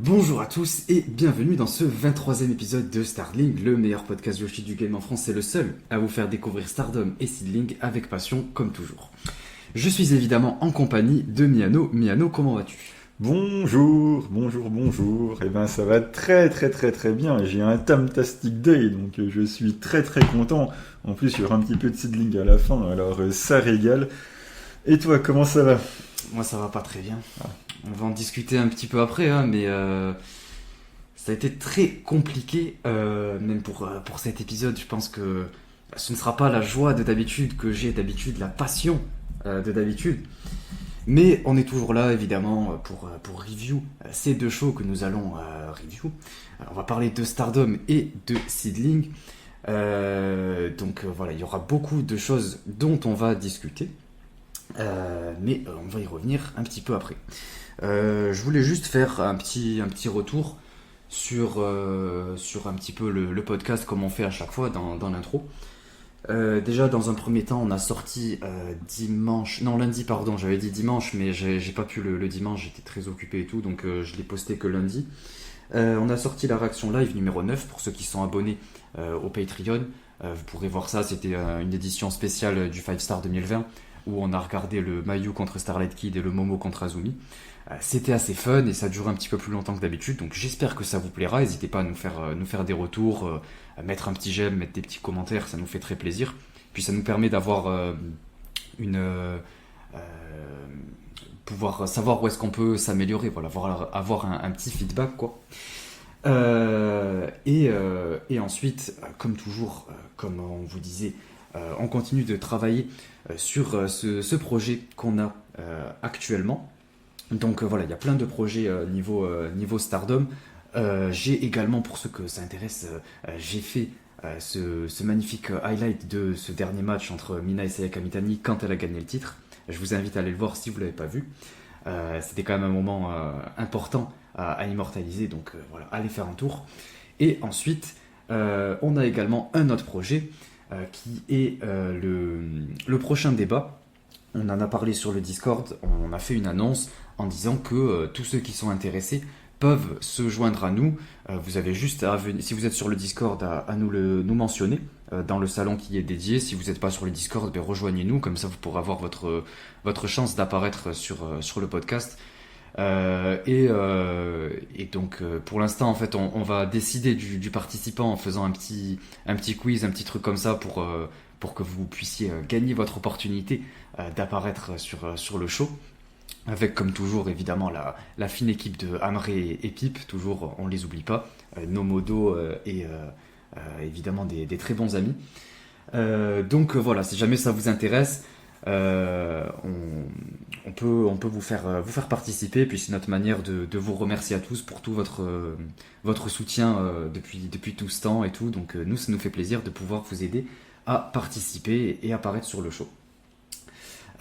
Bonjour à tous et bienvenue dans ce 23e épisode de Starling, le meilleur podcast Yoshi du game en France et le seul à vous faire découvrir Stardom et Seedling avec passion comme toujours. Je suis évidemment en compagnie de Miano. Miano, comment vas-tu ? Bonjour. Eh ben ça va très bien. J'ai un Tamtastic Day, donc je suis très content. En plus, il y aura un petit peu de seedling à la fin, alors ça régale. Et toi, comment ça va? Moi ça va pas très bien. Ah. On va en discuter un petit peu après, mais ça a été très compliqué, même pour cet épisode. Je pense que ce ne sera pas la joie de d'habitude que j'ai d'habitude, la passion de d'habitude. Mais on est toujours là, évidemment, pour review ces deux shows que nous allons review. Alors, on va parler de Stardom et de Seedling. Donc voilà, il y aura beaucoup de choses dont on va discuter. Mais on va y revenir un petit peu après. Je voulais juste faire un petit retour sur un petit peu le podcast comme on fait à chaque fois dans l'intro. Déjà dans un premier temps on a sorti lundi pardon, j'avais dit dimanche mais j'ai pas pu le dimanche, j'étais très occupé et tout donc je l'ai posté que lundi. On a sorti la réaction live numéro 9 pour ceux qui sont abonnés au Patreon. Vous pourrez voir ça, c'était une édition spéciale du 5 Star 2020 où on a regardé le Mayu contre Starlight Kid et le Momo contre Azumi. C'était assez fun et ça dure un petit peu plus longtemps que d'habitude, donc j'espère que ça vous plaira. N'hésitez pas à nous faire des retours, à mettre un petit j'aime, mettre des petits commentaires, ça nous fait très plaisir. Puis ça nous permet d'avoir pouvoir savoir où est-ce qu'on peut s'améliorer, voilà, avoir un petit feedback quoi. Et ensuite, comme toujours, comme on vous disait, on continue de travailler sur ce projet qu'on a actuellement. Donc voilà, il y a plein de projets niveau Stardom. J'ai également, pour ceux que ça intéresse, j'ai fait ce magnifique highlight de ce dernier match entre Mina et Sayaka Mitani quand elle a gagné le titre. Je vous invite à aller le voir si vous ne l'avez pas vu. C'était quand même un moment important à immortaliser, donc voilà, allez faire un tour. Et ensuite, on a également un autre projet qui est le prochain débat. On en a parlé sur le Discord, on a fait une annonce en disant que tous ceux qui sont intéressés peuvent se joindre à nous. Vous avez juste à venir, si vous êtes sur le Discord, à nous mentionner dans le salon qui est dédié. Si vous n'êtes pas sur le Discord, rejoignez-nous, comme ça vous pourrez avoir votre chance d'apparaître sur le podcast. Et donc pour l'instant en fait on va décider du participant en faisant un petit quiz, un petit truc comme ça pour que vous puissiez gagner votre opportunité d'apparaître sur le show. Avec comme toujours évidemment la fine équipe de Amré et Pip, toujours on les oublie pas, Nomodo et évidemment des très bons amis. Donc voilà, si jamais ça vous intéresse, on peut vous faire participer, puis c'est notre manière de vous remercier à tous pour tout votre soutien depuis tout ce temps et tout. Donc nous, ça nous fait plaisir de pouvoir vous aider à participer et apparaître sur le show.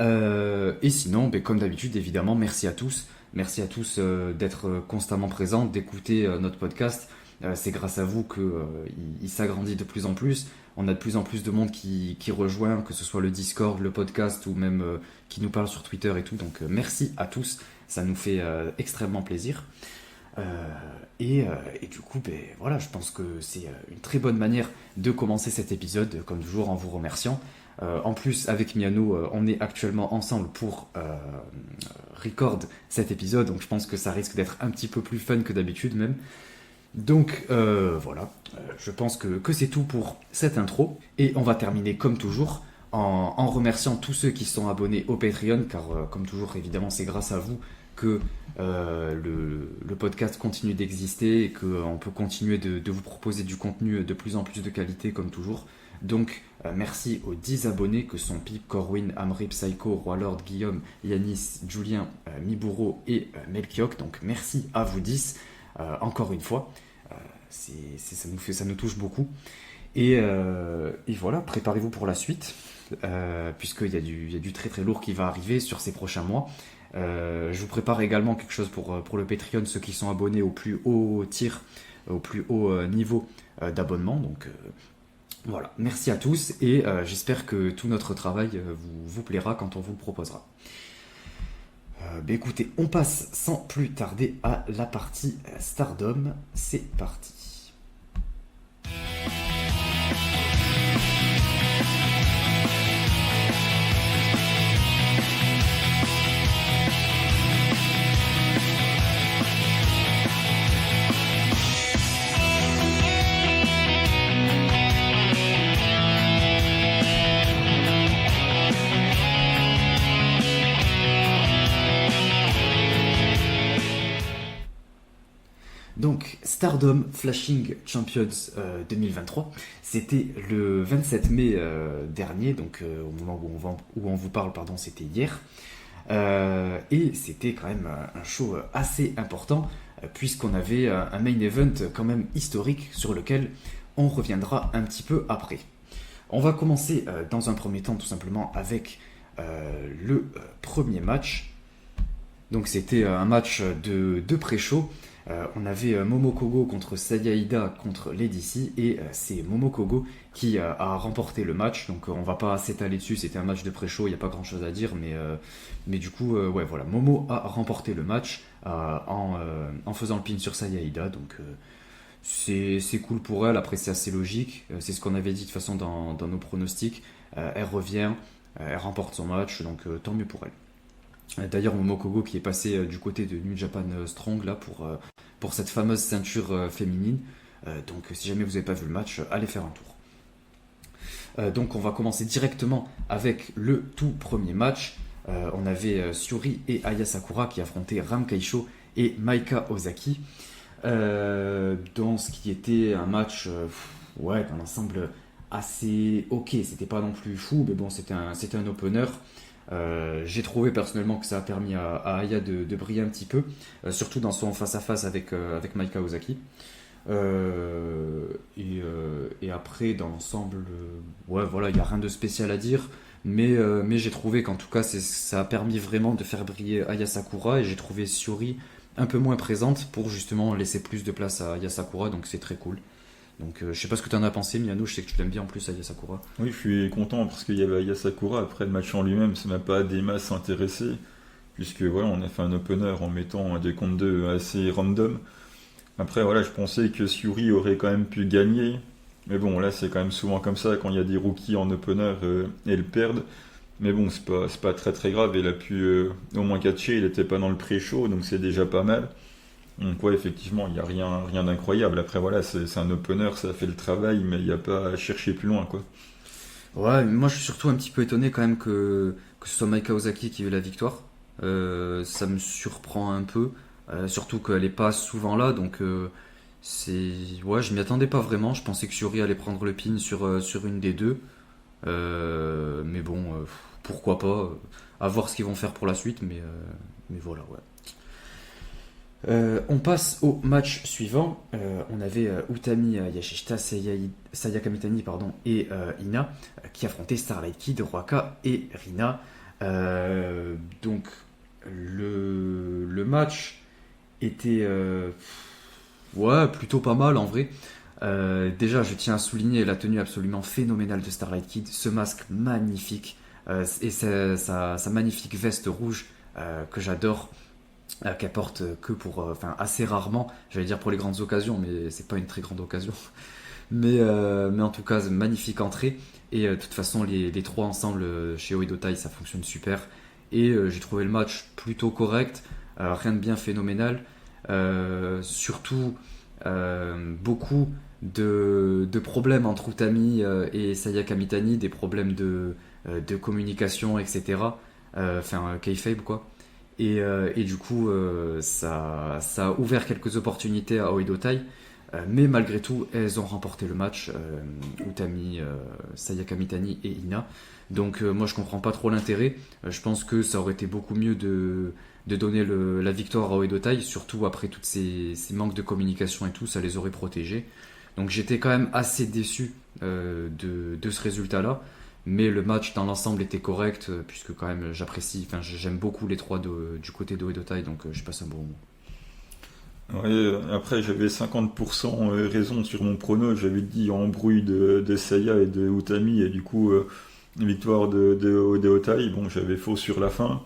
Et sinon, comme d'habitude, évidemment, merci à tous. Merci à tous d'être constamment présents, d'écouter notre podcast. C'est grâce à vous qu'il s'agrandit de plus en plus. On a de plus en plus de monde qui rejoint, que ce soit le Discord, le podcast ou même qui nous parle sur Twitter et tout. Donc merci à tous, ça nous fait extrêmement plaisir. Et du coup, voilà, je pense que c'est une très bonne manière de commencer cet épisode, comme toujours en vous remerciant. En plus, avec Miano, on est actuellement ensemble pour record cet épisode, donc je pense que ça risque d'être un petit peu plus fun que d'habitude même. Donc voilà, je pense que c'est tout pour cette intro. Et on va terminer comme toujours en remerciant tous ceux qui sont abonnés au Patreon, car comme toujours, évidemment, c'est grâce à vous que le podcast continue d'exister et qu'on peut continuer de vous proposer du contenu de plus en plus de qualité comme toujours. Donc merci aux 10 abonnés que sont Pip, Corwin, Amri, Psycho, Roi Lord, Guillaume, Yanis, Julien, Miburo et Melchiok. Donc merci à vous 10 encore une fois. Ça nous touche beaucoup. Et voilà, préparez-vous pour la suite, puisqu'il y a du très très lourd qui va arriver sur ces prochains mois. Je vous prépare également quelque chose pour le Patreon, ceux qui sont abonnés au plus haut tir, au plus haut niveau d'abonnement. Donc voilà, merci à tous et j'espère que tout notre travail vous plaira quand on vous le proposera. Écoutez, on passe sans plus tarder à la partie Stardom. C'est parti. Donc, Stardom Flashing Champions 2023, c'était le 27 mai dernier, donc au moment où on vous parle, pardon, c'était hier. Et c'était quand même un show assez important, puisqu'on avait un main event quand même historique sur lequel on reviendra un petit peu après. On va commencer dans un premier temps tout simplement avec le premier match. Donc c'était un match de pré-show. On avait Momokogo contre Sayada contre Lady C et c'est Momokogo qui a remporté le match. Donc on va pas s'étaler dessus, c'était un match de pré-show, il n'y a pas grand chose à dire, mais du coup, ouais, voilà, Momo a remporté le match en faisant le pin sur Sayada. Donc c'est cool pour elle, après c'est assez logique, c'est ce qu'on avait dit de toute façon dans nos pronostics. Elle revient, elle remporte son match, donc tant mieux pour elle. D'ailleurs, Momokogo qui est passé du côté de New Japan Strong là pour cette fameuse ceinture féminine. Donc, si jamais vous n'avez pas vu le match, allez faire un tour. Donc, on va commencer directement avec le tout premier match. On avait Syuri et Aya Sakura qui affrontaient Ram Kaisho et Maika Ozaki. Dans ce qui était un match, ouais, dans l'ensemble assez ok. C'était pas non plus fou, mais bon, c'était un opener. J'ai trouvé personnellement que ça a permis à Aya de briller un petit peu, surtout dans son face-à-face avec Maika Ozaki. Et après, dans l'ensemble, ouais, voilà, il n'y a rien de spécial à dire, mais j'ai trouvé qu'en tout cas, ça a permis vraiment de faire briller Aya Sakura, et j'ai trouvé Syuri un peu moins présente pour justement laisser plus de place à Aya Sakura, donc c'est très cool. Donc je sais pas ce que tu en as pensé, Miano, je sais que tu l'aimes bien en plus, Aya Sakura. Oui, je suis content parce qu'il y avait Aya Sakura. Après le match en lui-même, ça m'a pas des masses intéressé, puisque voilà, on a fait un opener en mettant des contre 2 assez random. Après, voilà, je pensais que Syuri aurait quand même pu gagner. Mais bon, là, c'est quand même souvent comme ça, quand il y a des rookies en opener, elles perdent. Mais bon, c'est pas très très grave, il a pu au moins catcher, il était pas dans le pré-show, donc c'est déjà pas mal. Donc ouais, effectivement, il n'y a rien d'incroyable. Après, voilà, c'est un opener, ça fait le travail, mais il n'y a pas à chercher plus loin, quoi. Ouais, moi je suis surtout un petit peu étonné quand même que ce soit Maika Ozaki qui ait eu la victoire. Ça me surprend un peu, surtout qu'elle est pas souvent là, donc ouais, je m'y attendais pas vraiment. Je pensais que Shuri allait prendre le pin sur une des deux. Mais bon, pourquoi pas, à voir ce qu'ils vont faire pour la suite, mais voilà, ouais. On passe au match suivant. On avait Utami Yashishita, Sayaka Mitani pardon, et Ina qui affrontaient Starlight Kid, Ruaka et Rina. Donc le match était ouais, plutôt pas mal en vrai. Déjà, je tiens à souligner la tenue absolument phénoménale de Starlight Kid, ce masque magnifique et sa magnifique veste rouge que j'adore. Qu'elle porte que pour, enfin assez rarement, j'allais dire pour les grandes occasions, mais c'est pas une très grande occasion. Mais en tout cas, magnifique entrée. Et de toute façon, les trois ensemble chez Oedo Tai, ça fonctionne super. Et j'ai trouvé le match plutôt correct, rien de bien phénoménal. Surtout beaucoup de problèmes entre Utami et Sayaka Mitani, des problèmes de communication, etc. Enfin, kayfabe quoi. Et du coup, ça a ouvert quelques opportunités à Oedo Tai, mais malgré tout, elles ont remporté le match, Utami, Sayaka Mitani et Ina. Donc moi, je comprends pas trop l'intérêt. Je pense que ça aurait été beaucoup mieux de donner la victoire à Oedo Tai, surtout après tous ces manques de communication et tout, ça les aurait protégés. Donc j'étais quand même assez déçu de ce résultat-là. Mais le match dans l'ensemble était correct, puisque quand même j'aime beaucoup les trois du côté de Oedo Tai, donc je passe un bon moment. Ouais, après j'avais 50% raison sur mon prono, j'avais dit embrouille de Saya et de Utami, et du coup victoire de Oedo Tai. Bon, j'avais faux sur la fin.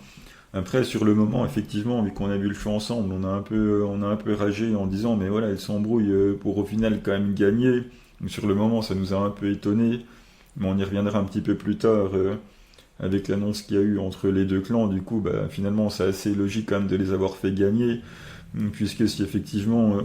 Après, sur le moment, effectivement, vu qu'on a vu le show ensemble, on a un peu ragé en disant, mais voilà, ils s'embrouillent pour au final quand même gagner. Donc, sur le moment, ça nous a un peu étonné, mais on y reviendra un petit peu plus tard avec l'annonce qu'il y a eu entre les deux clans. Du coup, bah, finalement, c'est assez logique quand même de les avoir fait gagner, puisque si effectivement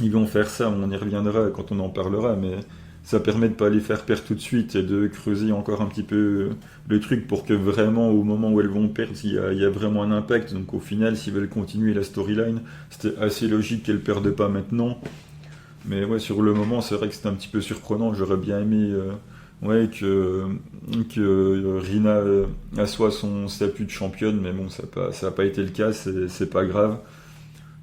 ils vont faire ça, on y reviendra quand on en parlera, mais ça permet de pas les faire perdre tout de suite et de creuser encore un petit peu le truc pour que vraiment au moment où elles vont perdre, il y a vraiment un impact. Donc au final, s'ils veulent continuer la storyline, c'était assez logique qu'elles perdent pas maintenant. Mais ouais, sur le moment, c'est vrai que c'était un petit peu surprenant. J'aurais bien aimé ouais, que Rina assoie son statut de championne, mais bon, ça a pas été le cas, c'est pas grave.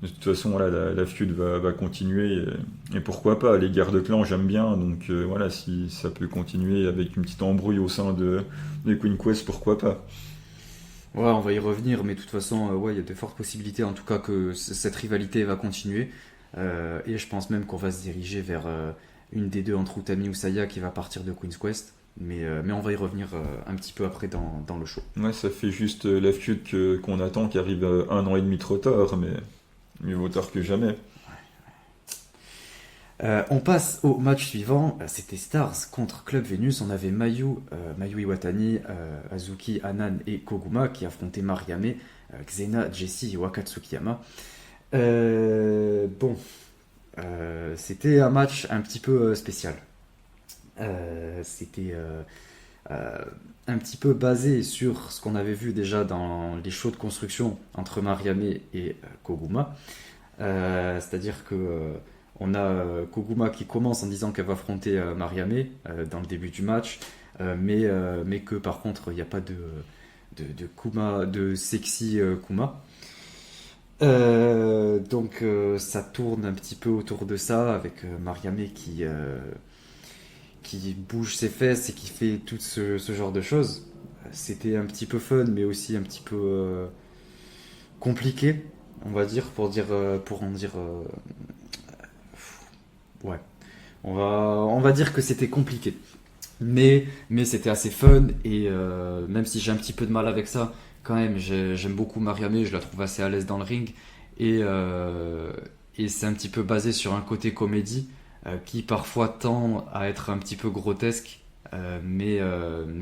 De toute façon, voilà, la feud va continuer. Et pourquoi pas, les guerres de clan, j'aime bien. Donc voilà, si ça peut continuer avec une petite embrouille au sein de Queen Quest, pourquoi pas. Ouais, on va y revenir, mais de toute façon, ouais, il y a de fortes possibilités en tout cas que cette rivalité va continuer. Et je pense même qu'on va se diriger vers une des deux entre Utami ou Saya qui va partir de Queen's Quest. Mais on va y revenir un petit peu après dans le show. Ouais, ça fait juste la feud qu'on attend qui arrive 1 an et demi trop tard, mais mieux vaut tard que jamais. On passe au match suivant. C'était Stars contre Club Venus. On avait Mayu Iwatani, Azuki, Anan et Koguma qui affrontaient Mariame, Xena, Jessie et Wakatsukiyama. Bon, c'était un match un petit peu spécial. C'était un petit peu basé sur ce qu'on avait vu déjà dans les shows de construction entre Mariame et Koguma. C'est-à-dire que on a Koguma qui commence en disant qu'elle va affronter Mariame dans le début du match, mais que par contre il n'y a pas de sexy Kuma. Donc ça tourne un petit peu autour de ça avec Mariame qui bouge ses fesses et qui fait tout ce genre de choses. C'était un petit peu fun, mais aussi un petit peu compliqué, on va dire, pour en dire. Ouais, on va dire que c'était compliqué. Mais c'était assez fun et même si j'ai un petit peu de mal avec ça, quand même, j'aime beaucoup Mariame, je la trouve assez à l'aise dans le ring et c'est un petit peu basé sur un côté comédie qui parfois tend à être un petit peu grotesque, mais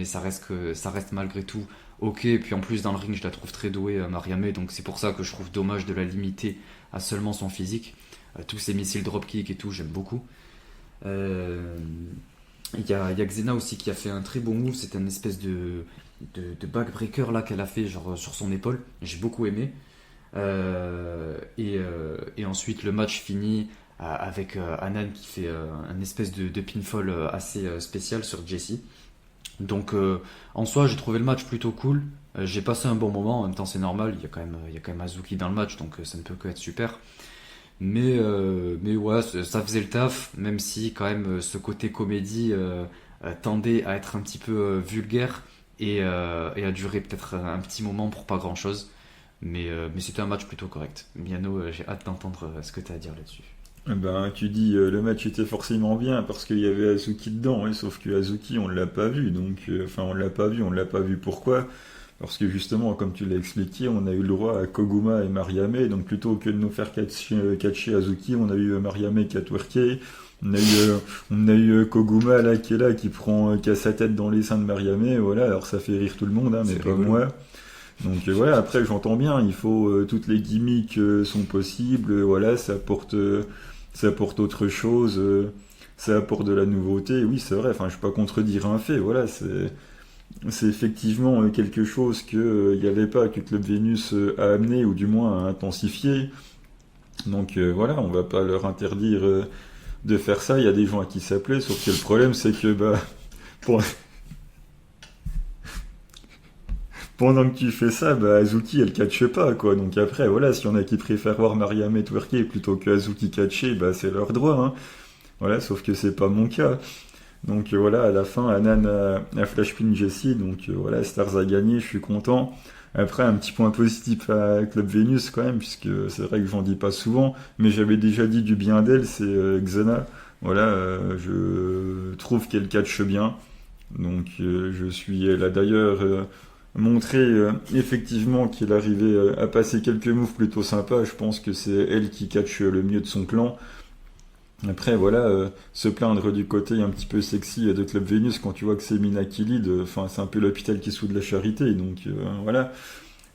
ça reste malgré tout ok. Et puis en plus dans le ring, je la trouve très douée, Mariame, donc c'est pour ça que je trouve dommage de la limiter à seulement son physique. Tous ces missiles dropkick et tout, j'aime beaucoup. Euh, il y a Xena aussi qui a fait un très bon move, c'était une espèce de backbreaker là qu'elle a fait genre sur son épaule, j'ai beaucoup aimé. Et ensuite le match finit avec Anan qui fait un espèce de pinfall assez spécial sur Jessie. Donc en soi j'ai trouvé le match plutôt cool. J'ai passé un bon moment, en même temps c'est normal, il y a quand même Azuki dans le match donc ça ne peut que être super. Mais ouais, ça faisait le taf, même si quand même ce côté comédie tendait à être un petit peu vulgaire et à durer peut-être un petit moment pour pas grand-chose. Mais c'était un match plutôt correct. Miano, j'ai hâte d'entendre ce que tu as à dire là-dessus. Eh ben, tu dis le match était forcément bien parce qu'il y avait Azuki dedans, hein, sauf que Azuki on l'a pas vu, donc enfin on l'a pas vu pourquoi? Parce que justement, comme tu l'as expliqué, on a eu le droit à Koguma et Mariame, donc plutôt que de nous faire catcher Azuki, on a eu Mariame qui a twerké, on a eu Koguma là qui est là, qui a sa tête dans les seins de Mariame, voilà, alors ça fait rire tout le monde, hein, mais C'est pas rigolo. moi. Donc voilà, après j'entends bien, il faut toutes les gimmicks sont possibles, voilà, ça apporte autre chose, ça apporte de la nouveauté. Oui, c'est vrai, enfin je peux pas contredire un fait, voilà, c'est effectivement quelque chose que il n'y avait pas que Club Vénus a amené ou du moins a intensifié. Donc voilà, on va pas leur interdire de faire ça, il y a des gens à qui ça plaît, sauf que le problème c'est que bah pour pendant que tu fais ça, bah, Azuki elle catche pas quoi. Donc après, voilà, s'il y en a qui préfèrent voir Mariam twerker plutôt que Azuki catcher, bah c'est leur droit, hein. Voilà, sauf que c'est pas mon cas. Donc voilà, à la fin, Anan a flashpin Jessie, donc voilà, Stars a gagné, je suis content. Après, un petit point positif à Club Venus quand même, puisque c'est vrai que j'en dis pas souvent, mais j'avais déjà dit du bien d'elle, c'est Xena. Voilà, je trouve qu'elle catche bien. Donc je suis là d'ailleurs. montrer effectivement qu'il arrivait à passer quelques moves plutôt sympas. Je pense que c'est elle qui catch le mieux de son clan. Après, voilà, se plaindre du côté un petit peu sexy de Club Venus quand tu vois que c'est Mina qui lead, enfin, c'est un peu l'hôpital qui soude la charité, donc voilà.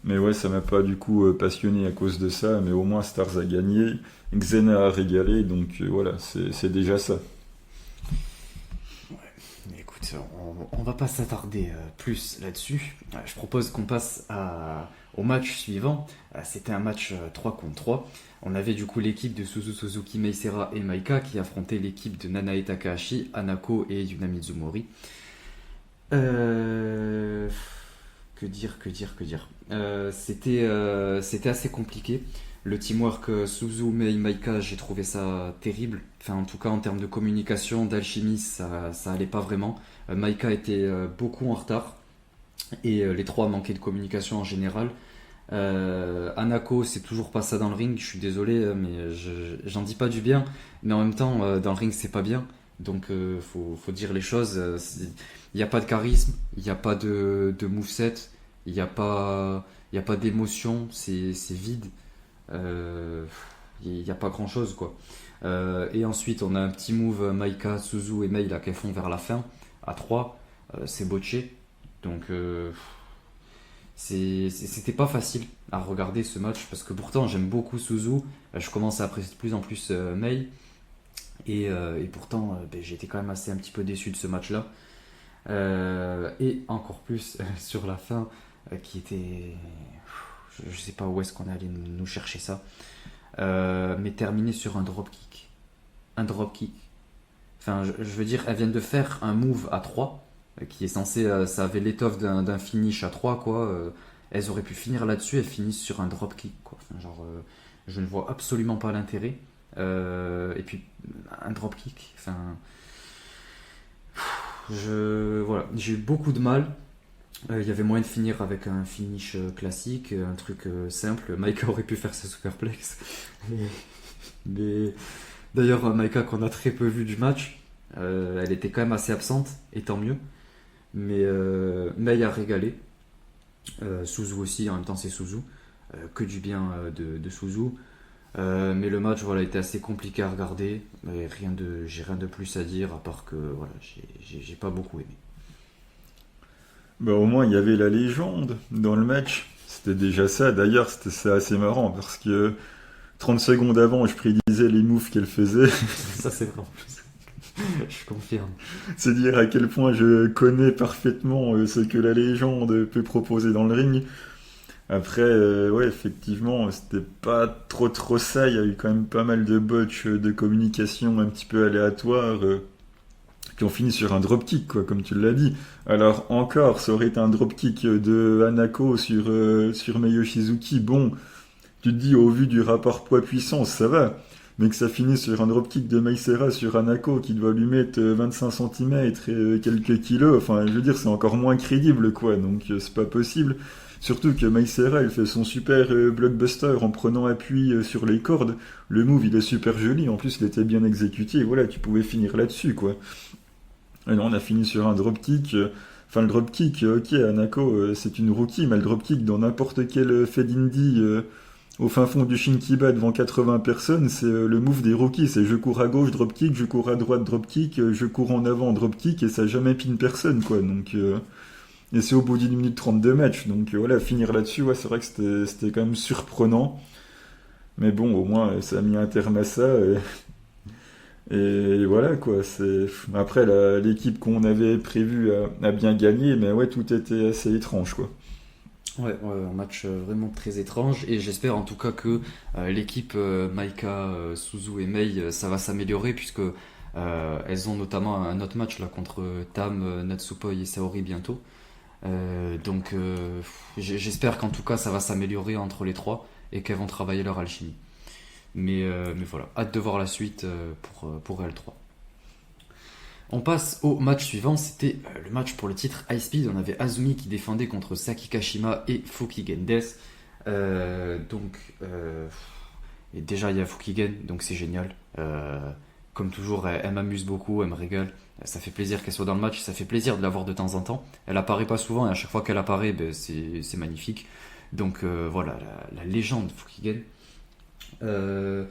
Mais ouais, ça m'a pas du coup passionné à cause de ça, mais au moins Stars a gagné, Xena a régalé, donc voilà, c'est déjà ça. Mais écoute, on va pas s'attarder plus là-dessus. Je propose qu'on passe au match suivant. C'était un match 3 contre 3. On avait du coup l'équipe de Suzuki Meisera et Maika qui affrontait l'équipe de Nanae Takahashi, Hanako et Yuna Mizumori. Euh, Que dire, que dire, que dire. C'était assez compliqué. Le teamwork Suzume et Maika, j'ai trouvé ça terrible. Enfin, en tout cas, en termes de communication, d'alchimie, ça allait pas vraiment. Maika était beaucoup en retard et les trois manquaient de communication en général. Hanako, c'est toujours pas ça dans le ring. Je suis désolé, mais j'en dis pas du bien. Mais en même temps, dans le ring, c'est pas bien. Donc, faut dire les choses. Il n'y a pas de charisme, il n'y a pas de moveset, il n'y a pas d'émotion, c'est vide. Euh, il n'y a pas grand chose quoi. Et ensuite, on a un petit move Maika, Suzu et Mei là qu'elles font vers la fin à 3. C'est botché. Donc, c'était pas facile à regarder ce match parce que pourtant j'aime beaucoup Suzu. Je commence à apprécier de plus en plus Mei. Et pourtant, ben, j'ai été quand même assez un petit peu déçu de ce match-là. Et encore plus sur la fin, qui était. Je sais pas où est-ce qu'on est allé nous chercher ça. Mais terminé sur un dropkick. Un dropkick. Enfin, je veux dire, elles viennent de faire un move à 3 qui est censé. Ça avait l'étoffe d'un finish à 3 quoi. Elles auraient pu finir là-dessus, elles finissent sur un dropkick, quoi. Enfin, genre, je ne vois absolument pas l'intérêt. Et puis, un dropkick, enfin. Voilà, j'ai eu beaucoup de mal. Il y avait moyen de finir avec un finish classique, un truc simple. Maika aurait pu faire sa superplex. Mais d'ailleurs, Maika qu'on a très peu vu du match, elle était quand même assez absente, et tant mieux. Mais Mei a régalé. Suzu aussi, en même temps c'est Suzu. Que du bien de Suzu. Mais le match voilà, était assez compliqué à regarder. Mais j'ai rien de plus à dire à part que voilà, j'ai pas beaucoup aimé. Bah, au moins, il y avait la légende dans le match. C'était déjà ça. D'ailleurs, c'était ça assez marrant parce que 30 secondes avant, je prédisais les moves qu'elle faisait. Ça c'est vrai en plus. Je confirme. C'est dire à quel point je connais parfaitement ce que la légende peut proposer dans le ring. Après, ouais, effectivement, c'était pas trop ça. Il y a eu quand même pas mal de botches de communication un petit peu aléatoires qui ont fini sur un dropkick, quoi, comme tu l'as dit. Alors, encore, ça aurait été un dropkick de Hanako sur Mei Shizuki. Bon, tu te dis, au vu du rapport poids-puissance, ça va. Mais que ça finisse sur un dropkick de Meisera sur Hanako qui doit lui mettre 25 cm et quelques kilos, enfin, je veux dire, c'est encore moins crédible, quoi. Donc, c'est pas possible. Surtout que Meisera, il fait son super blockbuster en prenant appui sur les cordes. Le move, il est super joli. En plus, il était bien exécuté. Et voilà, tu pouvais finir là-dessus, quoi. Et non, on a fini sur un dropkick. Enfin, le dropkick, ok, Hanako, c'est une rookie, mais le dropkick dans n'importe quel Fed Indie au fin fond du Shinkiba devant 80 personnes, c'est le move des rookies. C'est je cours à gauche, dropkick, je cours à droite, dropkick, je cours en avant, dropkick, et ça jamais pine personne, quoi. Donc, et c'est au bout d'une minute 30 de match. Donc voilà, finir là-dessus, ouais, c'est vrai que c'était quand même surprenant. Mais bon, au moins, ça a mis un terme à ça. Et voilà quoi, c'est après l'équipe qu'on avait prévue a bien gagné, mais ouais, tout était assez étrange quoi. Ouais, ouais, un match vraiment très étrange et j'espère en tout cas que l'équipe Maika, Suzu et Mei, ça va s'améliorer puisque elles ont notamment un autre match là contre Tam, Natsupoi et Saori bientôt. Donc j'espère qu'en tout cas ça va s'améliorer entre les trois et qu'elles vont travailler leur alchimie. Mais voilà, hâte de voir la suite pour L3. On passe au match suivant, c'était le match pour le titre High Speed. On avait Azumi qui défendait contre Saki Kashima et Fukigen Death. Et déjà il y a Fukigen, donc c'est génial. comme toujours, elle m'amuse beaucoup, elle me régale. Ça fait plaisir qu'elle soit dans le match, ça fait plaisir de la voir de temps en temps. Elle apparaît pas souvent et à chaque fois qu'elle apparaît, ben, c'est magnifique. Donc voilà, la légende Fukigen. Euh,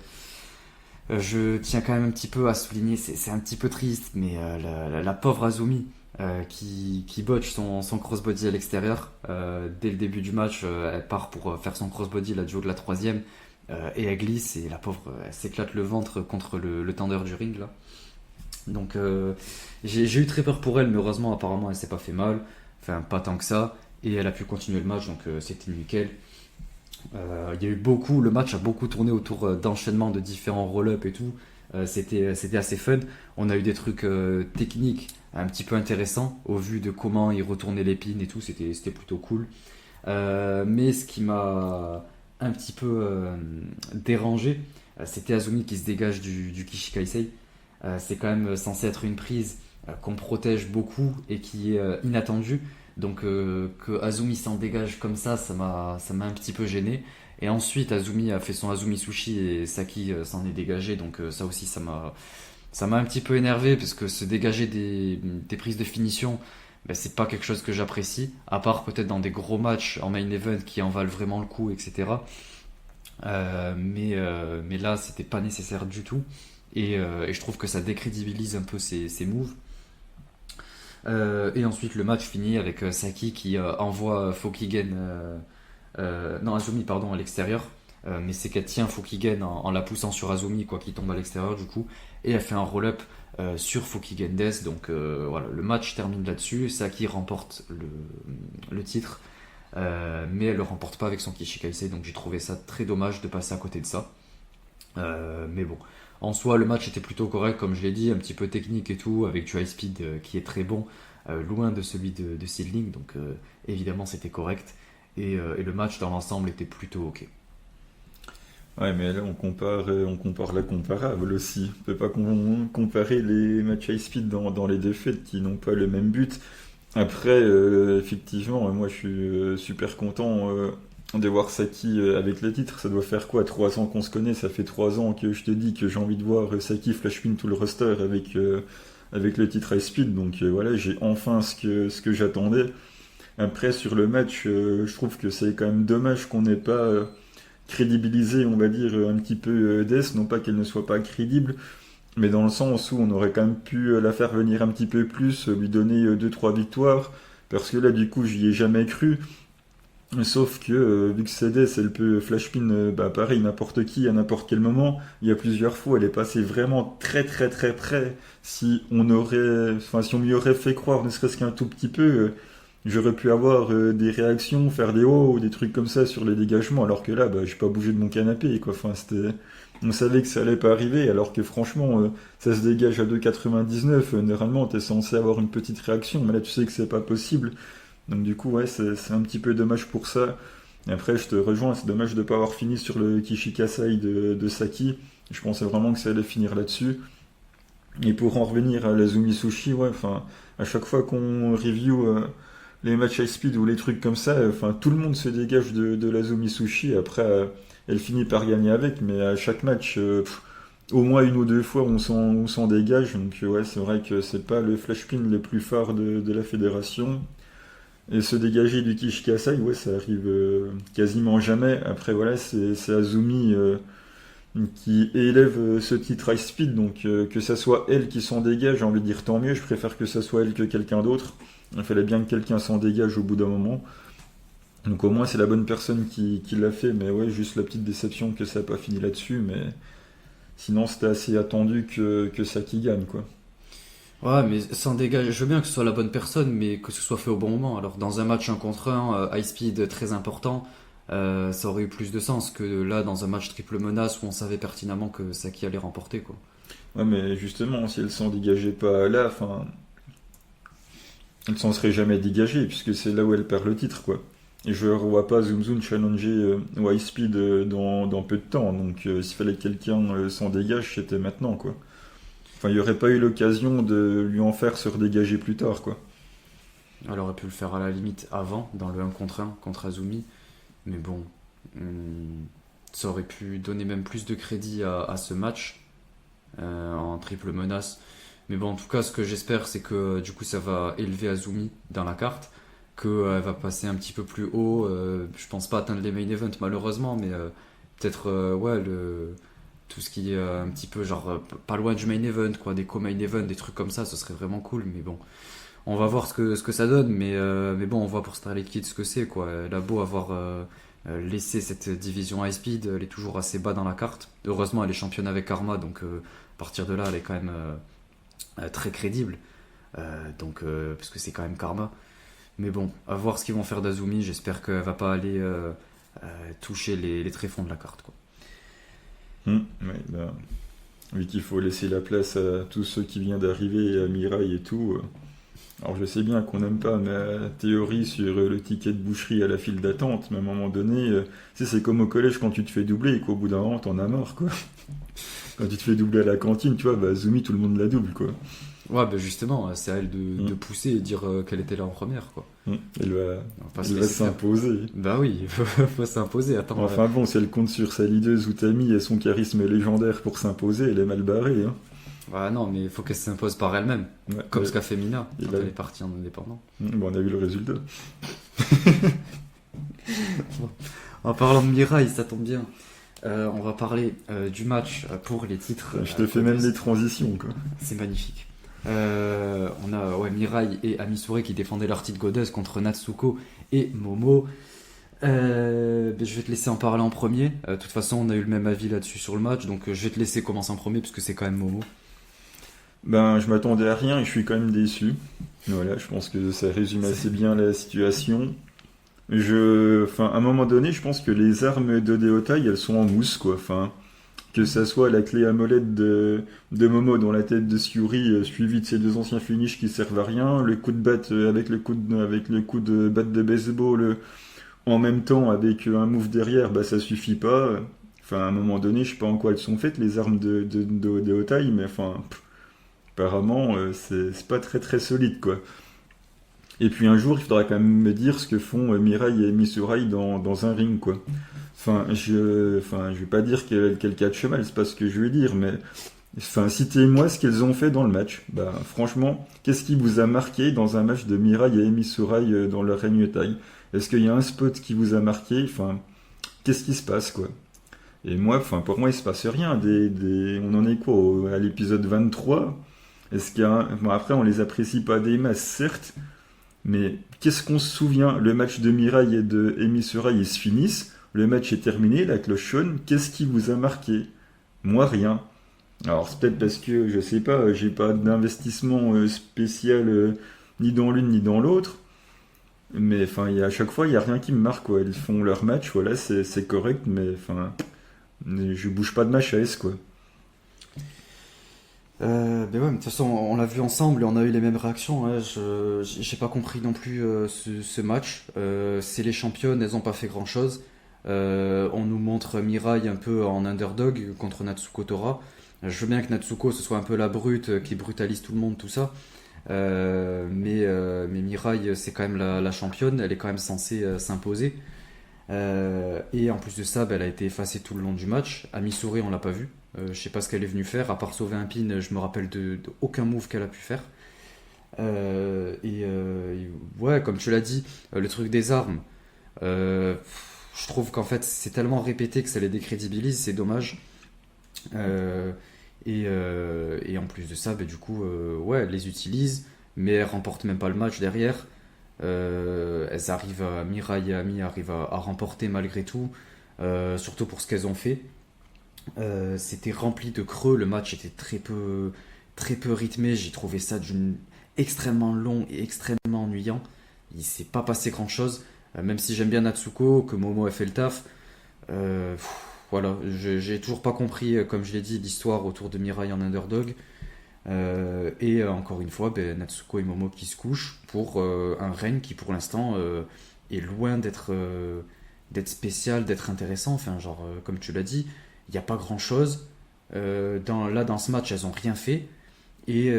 je tiens quand même un petit peu à souligner, c'est un petit peu triste, mais la pauvre Azumi qui botche son crossbody à l'extérieur. Dès le début du match, elle part pour faire son crossbody, la duo de la troisième, et elle glisse, et la pauvre, elle s'éclate le ventre contre le tendeur du ring là. Donc j'ai eu très peur pour elle, mais heureusement apparemment elle s'est pas fait mal, enfin pas tant que ça, et elle a pu continuer le match, donc c'était nickel. Il y a eu beaucoup, le match a beaucoup tourné autour d'enchaînements de différents roll-up et tout. C'était assez fun. On a eu des trucs techniques un petit peu intéressants au vu de comment ils retournaient l'épine et tout. C'était plutôt cool. Mais ce qui m'a un petit peu dérangé, c'était Azumi qui se dégage du Kishikaisei. C'est quand même censé être une prise qu'on protège beaucoup et qui est inattendue. Donc que Azumi s'en dégage comme ça m'a un petit peu gêné. Et ensuite Azumi a fait son Azumi Sushi et Saki s'en est dégagé. Donc ça aussi ça m'a un petit peu énervé parce que se dégager des prises de finition, ben, c'est pas quelque chose que j'apprécie. À part peut-être dans des gros matchs en main event qui en valent vraiment le coup, etc. Mais là c'était pas nécessaire du tout. Et je trouve que ça décrédibilise un peu ses moves. Et ensuite, le match finit avec Saki qui envoie Fukigen, non Azumi pardon, à l'extérieur. Mais c'est qu'elle tient Fukigen en la poussant sur Azumi, quoi, qui tombe à l'extérieur du coup. Et elle fait un roll-up sur Fukigen Death. Donc voilà, le match termine là-dessus. Saki remporte le titre. Mais elle le remporte pas avec son Kishikaisei. Donc j'ai trouvé ça très dommage de passer à côté de ça. Mais bon, en soi, le match était plutôt correct, comme je l'ai dit, un petit peu technique et tout, avec du high speed qui est très bon, loin de celui de Seedling, donc évidemment c'était correct. Et le match dans l'ensemble était plutôt ok. Ouais, mais là on compare la comparable aussi. On peut pas comparer les matchs high speed dans les deux fêtes qui n'ont pas le même but. Après, effectivement, moi je suis super content de voir Saki avec le titre. Ça doit faire quoi, 3 ans qu'on se connaît? Ça fait 3 ans que je te dis que j'ai envie de voir Saki flashpin tout le roster avec le titre high speed. Donc voilà, j'ai enfin ce que j'attendais. Après, sur le match, je trouve que c'est quand même dommage qu'on n'ait pas crédibilisé, on va dire, un petit peu Death. Non pas qu'elle ne soit pas crédible, mais dans le sens où on aurait quand même pu la faire venir un petit peu plus, lui donner 2 3 victoires, parce que là du coup j'y ai jamais cru. Sauf que vu que CDS elle peut flashpin bah, pareil n'importe qui à n'importe quel moment, il y a plusieurs fois elle est passée vraiment très très très près. Si on m'y aurait fait croire ne serait-ce qu'un tout petit peu, j'aurais pu avoir des réactions, faire des oh ou des trucs comme ça sur les dégagements, alors que là bah, j'ai pas bougé de mon canapé quoi. Enfin c'était on savait que ça allait pas arriver, alors que franchement, ça se dégage à 2,99. Normalement, t'es censé avoir une petite réaction, mais là, tu sais que c'est pas possible. Donc, du coup, ouais, c'est un petit peu dommage pour ça. Et après, je te rejoins, c'est dommage de pas avoir fini sur le Kishikasai de Saki. Je pensais vraiment que ça allait finir là-dessus. Et pour en revenir à l'Azumi Sushi, ouais, enfin, à chaque fois qu'on review les matchs high speed ou les trucs comme ça, enfin, tout le monde se dégage de l'Azumi Sushi. Après, elle finit par gagner avec, mais à chaque match, au moins 1 ou 2 fois, on s'en dégage. Donc, ouais, c'est vrai que c'est pas le flash pin le plus fort de la fédération. Et se dégager du Kishikasai, ouais, ça arrive quasiment jamais. Après, voilà, c'est Azumi qui élève ce titre high speed, donc que ça soit elle qui s'en dégage, j'ai envie de dire tant mieux, je préfère que ça soit elle que quelqu'un d'autre. Il fallait bien que quelqu'un s'en dégage au bout d'un moment. Donc au moins c'est la bonne personne qui l'a fait, mais ouais, juste la petite déception que ça n'a pas fini là-dessus, mais sinon c'était assez attendu que ça qui gagne, quoi. Ouais, mais sans dégage, je veux bien que ce soit la bonne personne, mais que ce soit fait au bon moment. Alors, dans un match 1 contre 1, high speed très important, ça aurait eu plus de sens que là, dans un match triple menace où on savait pertinemment que Saki allait remporter, quoi. Ouais, mais justement, si elle s'en dégageait pas là, enfin, elle s'en serait jamais dégagée, puisque c'est là où elle perd le titre, quoi. Et je ne revois pas Zoom Zoom challenger High Speed dans peu de temps, donc s'il fallait que quelqu'un s'en dégage, c'était maintenant, quoi. Enfin, il n'y aurait pas eu l'occasion de lui en faire se redégager plus tard, quoi. Elle aurait pu le faire à la limite avant, dans le 1 contre 1 contre Azumi, mais bon, ça aurait pu donner même plus de crédit à ce match. en triple menace. Mais bon, en tout cas, ce que j'espère, c'est que du coup, ça va élever Azumi dans la carte, qu'elle va passer un petit peu plus haut. Je pense pas atteindre les main events, malheureusement, mais peut-être, ouais, tout ce qui est un petit peu, genre, pas loin du main event, quoi, des co-main events, des trucs comme ça, ce serait vraiment cool. Mais bon, on va voir ce que ça donne. Mais bon, on voit pour Starlight Kid ce que c'est, quoi. Elle a beau avoir laissé cette division high speed, elle est toujours assez bas dans la carte. Heureusement, elle est championne avec Karma, donc à partir de là, elle est quand même très crédible. Parce que c'est quand même Karma. Mais bon, à voir ce qu'ils vont faire d'Azumi. J'espère qu'elle va pas aller toucher les tréfonds de la carte, quoi. Ouais, bah, vu qu'il faut laisser la place à tous ceux qui viennent d'arriver, à Mirai et tout. Alors je sais bien qu'on n'aime pas ma théorie sur le ticket de boucherie à la file d'attente, mais à un moment donné, tu sais, c'est comme au collège quand tu te fais doubler et qu'au bout d'un moment t'en as marre, quoi. Quand tu te fais doubler à la cantine, tu vois, bah Azumi, tout le monde la double, quoi. Ouais, bah justement, c'est à elle de pousser et dire qu'elle était là en première, quoi. Elle va, Parce elle que va c'est ça. s'imposer. Bah oui, faut s'imposer. Attends, Enfin bon, si elle compte sur sa leaduse Utami et son charisme légendaire pour s'imposer, elle est mal barrée, hein. ouais, non, mais il faut qu'elle s'impose par elle-même. Ouais, Comme ce qu'a fait Mina et quand là- elle est partie en indépendant. Bon, on a vu le résultat. En parlant de Mirai, ça tombe bien. On va parler du match pour les titres. Je te fais même Contest. les transitions, quoi. C'est magnifique. On a Mirai et Amisure qui défendaient leur titre Goddess contre Natsuko et Momo. Je vais te laisser en parler en premier. De toute façon, on a eu le même avis là-dessus sur le match, donc je vais te laisser commencer en premier puisque c'est quand même Momo. Ben, je m'attendais à rien et je suis quand même déçu. Voilà, je pense que ça résume assez bien la situation. Enfin, à un moment donné, je pense que les armes de Deotai, elles sont en mousse, quoi. Enfin, que ça soit la clé à molette de Momo dans la tête de Syuri, suivi de ses deux anciens finishes qui servent à rien, le coup de batte avec le coup de batte de baseball en même temps avec un move derrière, bah ça suffit pas. Enfin, à un moment donné, je sais pas en quoi elles sont faites les armes de Deotai, mais enfin, apparemment, c'est pas très très solide, quoi. Et puis un jour, il faudra quand même me dire ce que font Mirai et Misurai dans un ring, quoi. Enfin, je vais pas dire qu'elle catch mal, c'est pas ce que je veux dire, mais enfin, citez-moi ce qu'elles ont fait dans le match. Bah, franchement, qu'est-ce qui vous a marqué dans un match de Mirai et Misurai dans leur règne taille? Est-ce qu'il y a un spot qui vous a marqué? Enfin, qu'est-ce qui se passe, quoi? Et moi, enfin, pour moi, il se passe rien. On en est quoi à l'épisode 23? Est-ce qu'il y a bon, après, on les apprécie pas des masses, certes, mais qu'est-ce qu'on se souvient? Le match de Mirai et de Emi Surai, ils se finissent. Le match est terminé, la cloche sonne. Qu'est-ce qui vous a marqué? Moi, rien. Alors, c'est peut-être parce que, je sais pas, j'ai pas d'investissement spécial ni dans l'une ni dans l'autre. Mais enfin, à chaque fois, il n'y a rien qui me marque, quoi. Ils font leur match, voilà, c'est correct, mais enfin, je bouge pas de ma chaise, quoi. Ben ouais, mais de toute façon, on l'a vu ensemble et on a eu les mêmes réactions, hein. J'ai pas compris non plus ce match. C'est les championnes, elles ont pas fait grand-chose. On nous montre Mirai un peu en underdog contre Natsuko Tora. Je veux bien que Natsuko ce soit un peu la brute qui brutalise tout le monde, tout ça. Mais Mirai, c'est quand même la championne, elle est quand même censée s'imposer. Et en plus de ça, ben, elle a été effacée tout le long du match. À Missouri, on l'a pas vu. Je sais pas ce qu'elle est venue faire, à part sauver un pin, je me rappelle de aucun move qu'elle a pu faire. Ouais, comme tu l'as dit, le truc des armes, je trouve qu'en fait c'est tellement répété que ça les décrédibilise, c'est dommage. Et en plus de ça, bah, du coup, ouais, elles les utilisent, mais elles remportent même pas le match derrière. Elles arrivent à Mirai et Ami arrivent à remporter malgré tout, surtout pour ce qu'elles ont fait. C'était rempli de creux, le match était très peu rythmé. J'ai trouvé ça extrêmement long et extrêmement ennuyant. Il s'est pas passé grand chose, même si j'aime bien Natsuko, que Momo a fait le taf. Voilà, j'ai toujours pas compris, comme je l'ai dit, l'histoire autour de Mirai en underdog. Encore une fois, ben, Natsuko et Momo qui se couchent pour un règne qui pour l'instant est loin d'être spécial, d'être intéressant. Enfin, genre, comme tu l'as dit, il n'y a pas grand chose. Dans ce match, elles ont rien fait. Et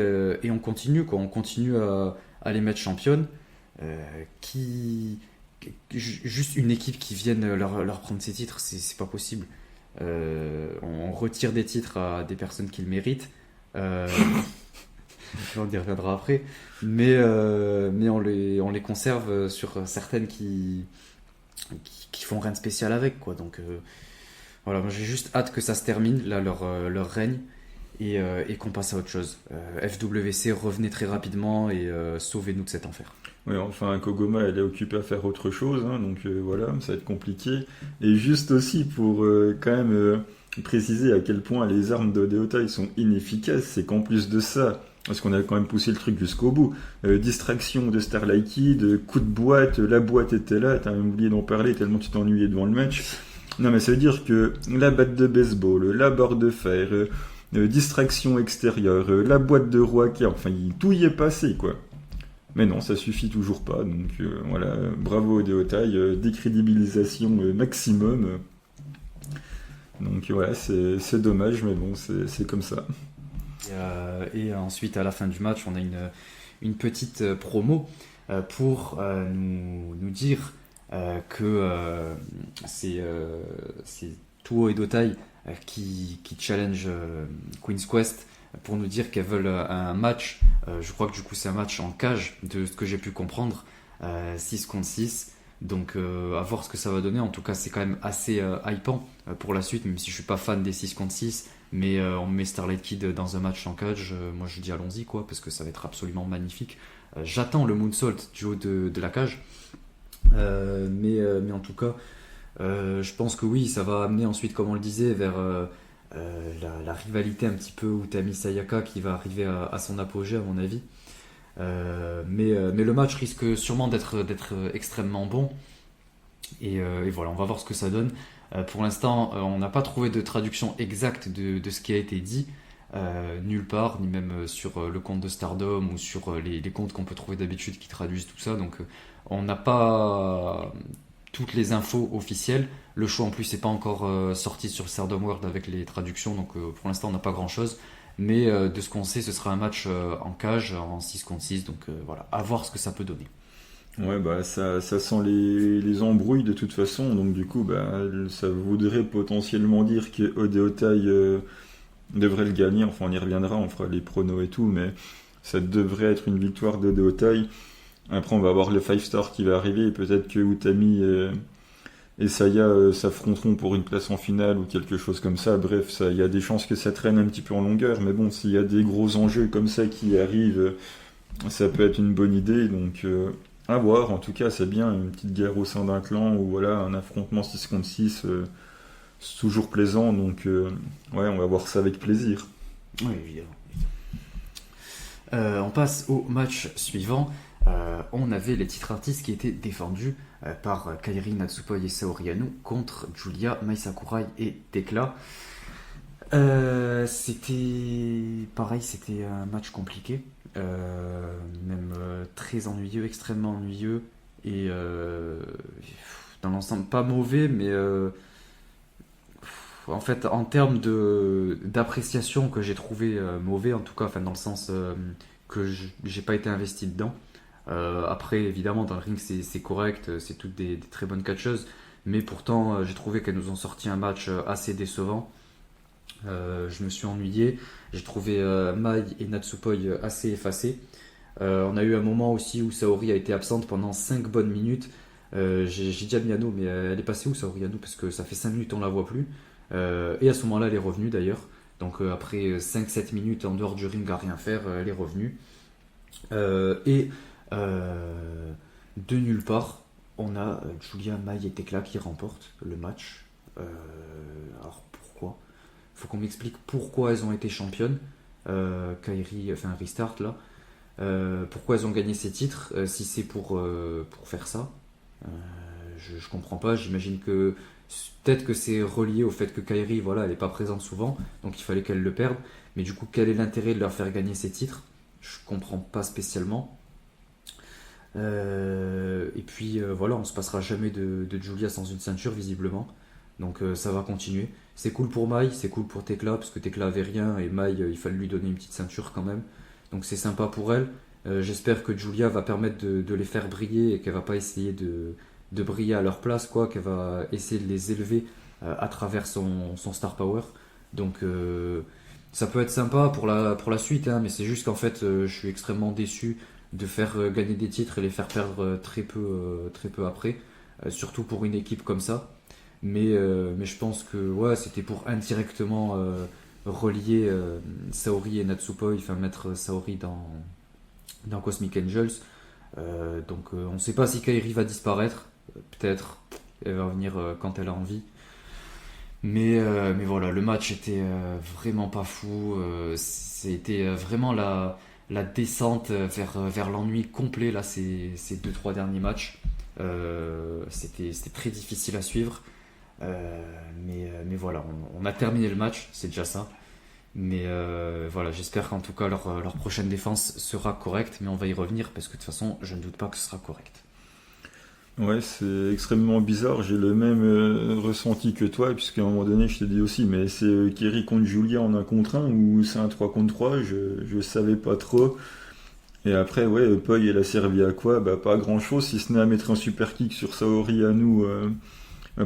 on continue, quoi. On continue à les mettre championnes. Juste une équipe qui vienne leur prendre ces titres, c'est pas possible. on retire des titres à des personnes qui le méritent. Euh, on y reviendra après. Mais on les conserve sur certaines qui font rien de spécial avec, quoi. Donc voilà, moi j'ai juste hâte que ça se termine, là, leur règne, et qu'on passe à autre chose. FWC, revenez très rapidement et sauvez-nous de cet enfer. Oui, enfin, Kogoma, elle est occupée à faire autre chose, hein, donc voilà, ça va être compliqué. Et juste aussi pour quand même préciser à quel point les armes de Deotai sont inefficaces, c'est qu'en plus de ça, parce qu'on a quand même poussé le truc jusqu'au bout, distraction de Starlight Kid, coup de boîte, la boîte était là, t'as même oublié d'en parler tellement tu t'ennuyais devant le match. Non mais ça veut dire que la batte de baseball, la barre de fer, distraction extérieure, la boîte de Roakia, enfin tout y est passé quoi. Mais non, ça suffit toujours pas. Donc voilà, bravo Deotai, décrédibilisation maximum. Donc voilà, c'est dommage, mais bon, c'est comme ça. Et ensuite, à la fin du match, on a une petite promo pour nous dire que c'est Tuo et Dotai qui challenge Queen's Quest pour nous dire qu'elles veulent un match. Je crois que du coup, c'est un match en cage, de ce que j'ai pu comprendre, 6 contre 6. Donc, à voir ce que ça va donner. En tout cas, c'est quand même assez hypant pour la suite, même si je suis pas fan des 6 contre 6. Mais on met Starlight Kid dans un match en cage. Moi, je dis allons-y, quoi, parce que ça va être absolument magnifique. J'attends le moonsault du haut de la cage. Mais en tout cas, je pense que oui, ça va amener ensuite, comme on le disait, vers la rivalité un petit peu Utami Sayaka qui va arriver à son apogée, à mon avis. Mais le match risque sûrement d'être extrêmement bon. Et voilà, on va voir ce que ça donne. Pour l'instant, on n'a pas trouvé de traduction exacte de ce qui a été dit. Nulle part, ni même sur le compte de Stardom ou sur les comptes qu'on peut trouver d'habitude qui traduisent tout ça. Donc on n'a pas toutes les infos officielles. Le show en plus n'est pas encore sorti sur Stardom World avec les traductions, donc pour l'instant on n'a pas grand chose. Mais de ce qu'on sait, ce sera un match en cage, en 6 contre 6, donc voilà, à voir ce que ça peut donner. Ouais, bah ça sent les embrouilles de toute façon, donc du coup, bah, ça voudrait potentiellement dire que Odeotai devrait le gagner. Enfin, on y reviendra, on fera les pronos et tout, mais ça devrait être une victoire d'Odeotai. Après, on va avoir le 5 star qui va arriver, et peut-être que Utami et Saya s'affronteront pour une place en finale ou quelque chose comme ça. Bref, il y a des chances que ça traîne un petit peu en longueur, mais bon, s'il y a des gros enjeux comme ça qui arrivent, ça peut être une bonne idée. Donc, à voir. En tout cas, c'est bien une petite guerre au sein d'un clan ou voilà, un affrontement 6 contre 6, c'est toujours plaisant. Donc, ouais, on va voir ça avec plaisir. Oui, évidemment. On passe au match suivant. On avait les titres artistes qui étaient défendus par Kairi Natsupoi et Saori Anou contre Julia, Mai Sakurai et Tekla. C'était pareil, c'était un match compliqué, même très ennuyeux, extrêmement ennuyeux et dans l'ensemble pas mauvais, mais en fait en termes d'appréciation que j'ai trouvé mauvais, en tout cas, enfin dans le sens que j'ai pas été investi dedans. Après, évidemment, dans le ring, c'est correct, c'est toutes des très bonnes catcheuses, mais pourtant, j'ai trouvé qu'elles nous ont sorti un match assez décevant. Je me suis ennuyé, j'ai trouvé Mai et Natsupoi assez effacés. On a eu un moment aussi où Saori a été absente pendant 5 bonnes minutes. J'ai dit à Miano, mais elle est passée où Saori Anou? Parce que ça fait 5 minutes on la voit plus. Et à ce moment-là, elle est revenue d'ailleurs. Donc après 5-7 minutes en dehors du ring à rien faire, elle est revenue. Et de nulle part, on a Julia, Mai et Tekla qui remportent le match. Alors pourquoi? Faut qu'on m'explique pourquoi elles ont été championnes. Kairi, enfin Restart là. Pourquoi elles ont gagné ces titres si c'est pour faire ça. Je comprends pas. J'imagine que peut-être que c'est relié au fait que Kairi, voilà, elle est pas présente souvent, donc il fallait qu'elle le perde. Mais du coup, quel est l'intérêt de leur faire gagner ces titres? Je comprends pas spécialement. Et puis voilà, on se passera jamais de Julia sans une ceinture visiblement. Donc ça va continuer. C'est cool pour Mai, c'est cool pour Tekla, parce que Tekla avait rien et Mai, il fallait lui donner une petite ceinture quand même. Donc c'est sympa pour elle. J'espère que Julia va permettre de les faire briller et qu'elle va pas essayer de briller à leur place, quoi, qu'elle va essayer de les élever à travers son star power. Donc ça peut être sympa pour la suite, hein, mais c'est juste qu'en fait je suis extrêmement déçu de faire gagner des titres et les faire perdre très peu après, surtout pour une équipe comme ça. Mais je pense que ouais, c'était pour indirectement relier Saori et Natsupoi, enfin mettre Saori dans Cosmic Angels. Donc on ne sait pas si Kairi va disparaître, peut-être elle va revenir quand elle a envie. Mais voilà, le match était vraiment pas fou. C'était vraiment la descente vers l'ennui complet là, ces 2-3 derniers matchs. C'était très difficile à suivre. Mais voilà, on a terminé le match, c'est déjà ça. Mais voilà, j'espère qu'en tout cas leur prochaine défense sera correcte, mais on va y revenir parce que de toute façon, je ne doute pas que ce sera correct. Ouais, c'est extrêmement bizarre. J'ai le même ressenti que toi, puisqu'à un moment donné, je t'ai dit aussi, mais c'est Kerry contre Julia en un contre un ou c'est un 3 contre 3, je savais pas trop. Et après, ouais, Poi, elle a servi à quoi? Bah, pas grand chose, si ce n'est à mettre un super kick sur Saori à nous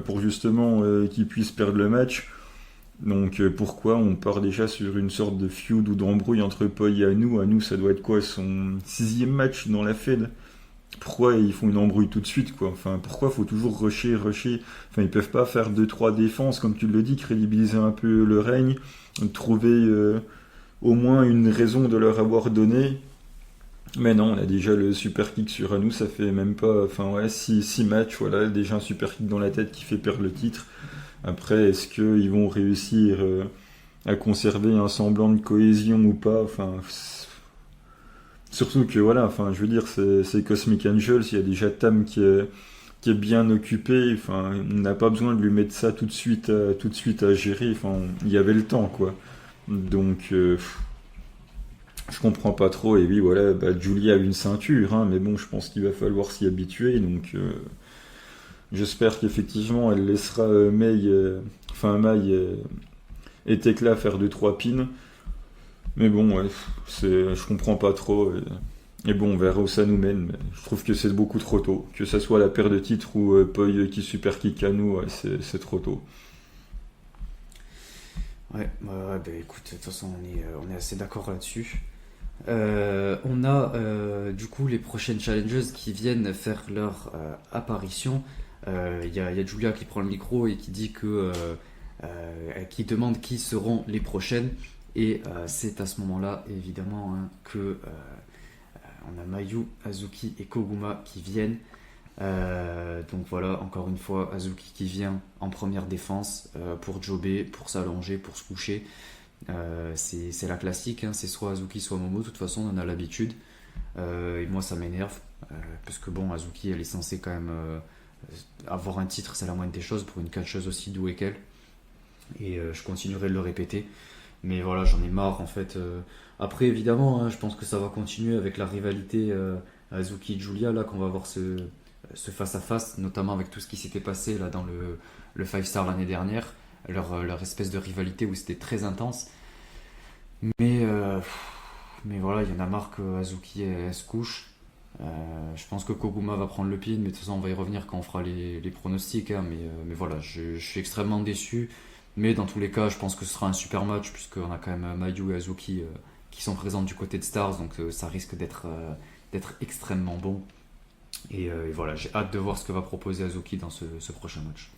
pour justement qu'il puisse perdre le match. Donc pourquoi on part déjà sur une sorte de feud ou d'embrouille entre Poi et Anu? Anu, ça doit être quoi, son sixième match dans la Fed? Pourquoi ils font une embrouille tout de suite, quoi? Enfin, pourquoi faut toujours rusher? Enfin, ils peuvent pas faire deux trois défenses, comme tu le dis, crédibiliser un peu le règne, trouver au moins une raison de leur avoir donné. Mais non, on a déjà le super kick sur Anu, ça fait même pas, enfin ouais, 6 matchs, voilà, déjà un super kick dans la tête qui fait perdre le titre. Après, est-ce qu'ils vont réussir à conserver un semblant de cohésion ou pas? Enfin, surtout que voilà, enfin, je veux dire, c'est Cosmic Angels, il y a déjà Tam qui est bien occupé, enfin, on n'a pas besoin de lui mettre ça tout de suite à gérer, enfin, il y avait le temps, quoi. Donc, je comprends pas trop, et oui, voilà, bah, Julie a une ceinture, hein, mais bon, je pense qu'il va falloir s'y habituer, donc j'espère qu'effectivement elle laissera Mai et Tekla faire 2-3 pins. Mais bon, ouais, je comprends pas trop. Et bon, on verra où ça nous mène. Mais je trouve que c'est beaucoup trop tôt. Que ça soit la paire de titres ou Poi qui super kick à nous, ouais, c'est trop tôt. Ouais, bah écoute, de toute façon, on est assez d'accord là-dessus. On a du coup les prochaines challenges qui viennent faire leur apparition. Y a Julia qui prend le micro et qui dit qui demande qui seront les prochaines. Et c'est à ce moment-là, évidemment, hein, que on a Mayu, Azuki et Koguma qui viennent. Donc voilà, encore une fois, Azuki qui vient en première défense pour jobber, pour s'allonger, pour se coucher. C'est la classique, hein, c'est soit Azuki, soit Momo. De toute façon, on en a l'habitude. Et moi, ça m'énerve. Parce que bon, Azuki, elle est censée quand même avoir un titre, c'est la moindre des choses pour une catcheuse aussi douée qu'elle. Et je continuerai de le répéter. Mais voilà, j'en ai marre en fait. Après, évidemment, hein, je pense que ça va continuer avec la rivalité Azuki et Julia, là, qu'on va voir ce face-à-face, notamment avec tout ce qui s'était passé là dans le 5 Star l'année dernière, leur espèce de rivalité où c'était très intense. Mais, euh, mais voilà, il y en a marre que Azuki elle se couche. Je pense que Koguma va prendre le pin, mais de toute façon on va y revenir quand on fera les pronostics, hein, mais voilà, je suis extrêmement déçu. Mais dans tous les cas, je pense que ce sera un super match, puisqu'on a quand même Mayu et Azuki qui sont présents du côté de Stars, donc ça risque d'être extrêmement bon. Et voilà, j'ai hâte de voir ce que va proposer Azuki dans ce prochain match.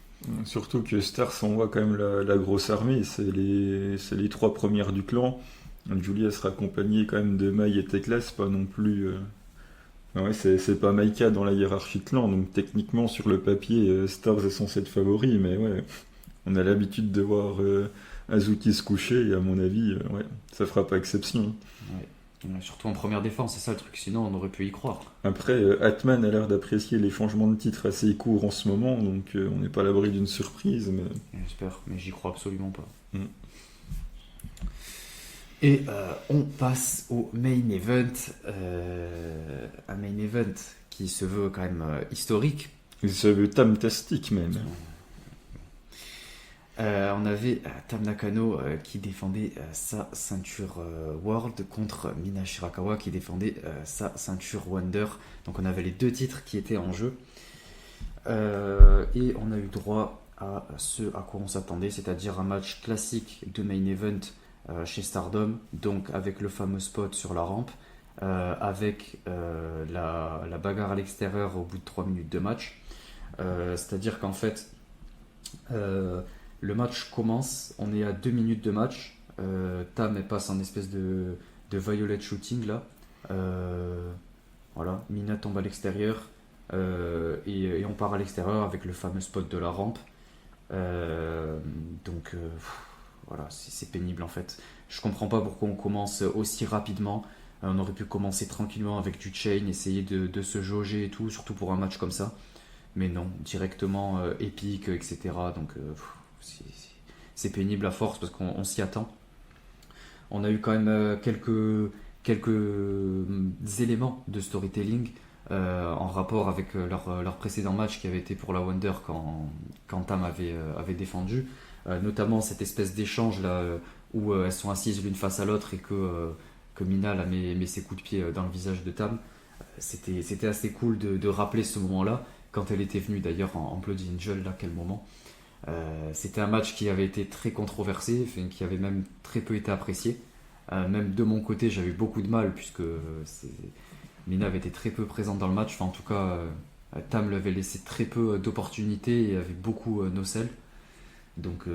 Surtout que Stars envoie quand même la grosse armée, c'est les trois premières du clan. Julia sera accompagnée quand même de Mai et Tekla, c'est pas non plus. Ouais, c'est pas Maika dans la hiérarchie clan, donc techniquement sur le papier, Stars est censé être favori, mais ouais, on a l'habitude de voir Azuki se coucher, et à mon avis, ouais, ça fera pas exception. Ouais. Surtout en première défense, c'est ça le truc, sinon on aurait pu y croire. Après, Atman a l'air d'apprécier les changements de titre assez courts en ce moment, donc on n'est pas à l'abri d'une surprise, mais. J'espère, mais j'y crois absolument pas. Mm. Et on passe au main event. Un main event qui se veut quand même historique. Ça veut tamtastique même. On avait Tam Nakano qui défendait sa ceinture World contre Mina Shirakawa qui défendait sa ceinture Wonder. Donc on avait les deux titres qui étaient en jeu. Et on a eu droit à ce à quoi on s'attendait, c'est-à-dire un match classique de main event chez Stardom, donc avec le fameux spot sur la rampe, avec la bagarre à l'extérieur au bout de 3 minutes de match. C'est-à-dire qu'en fait, euh, le match commence, on est à 2 minutes de match, Tam elle passe en espèce de violet shooting là. Voilà, Mina tombe à l'extérieur et on part à l'extérieur avec le fameux spot de la rampe. Donc voilà, c'est pénible en fait. Je comprends pas pourquoi on commence aussi rapidement. On aurait pu commencer tranquillement avec du chain, essayer de se jauger et tout, surtout pour un match comme ça. Mais non, directement épique, etc. Donc c'est pénible à force parce qu'on s'y attend. On a eu quand même quelques éléments de storytelling en rapport avec leur précédent match qui avait été pour la Wonder quand Tam avait défendu. Notamment cette espèce d'échange là où elles sont assises l'une face à l'autre et que Mina là, met ses coups de pied dans le visage de Tam. C'était assez cool de rappeler ce moment-là, quand elle était venue d'ailleurs en Bloody Angel, là, quel moment. C'était un match qui avait été très controversé, enfin, qui avait même très peu été apprécié. Même de mon côté, j'avais eu beaucoup de mal, puisque Mina avait été très peu présente dans le match. Enfin, en tout cas, Tam lui avait laissé très peu d'opportunités et avait beaucoup nocel. Donc,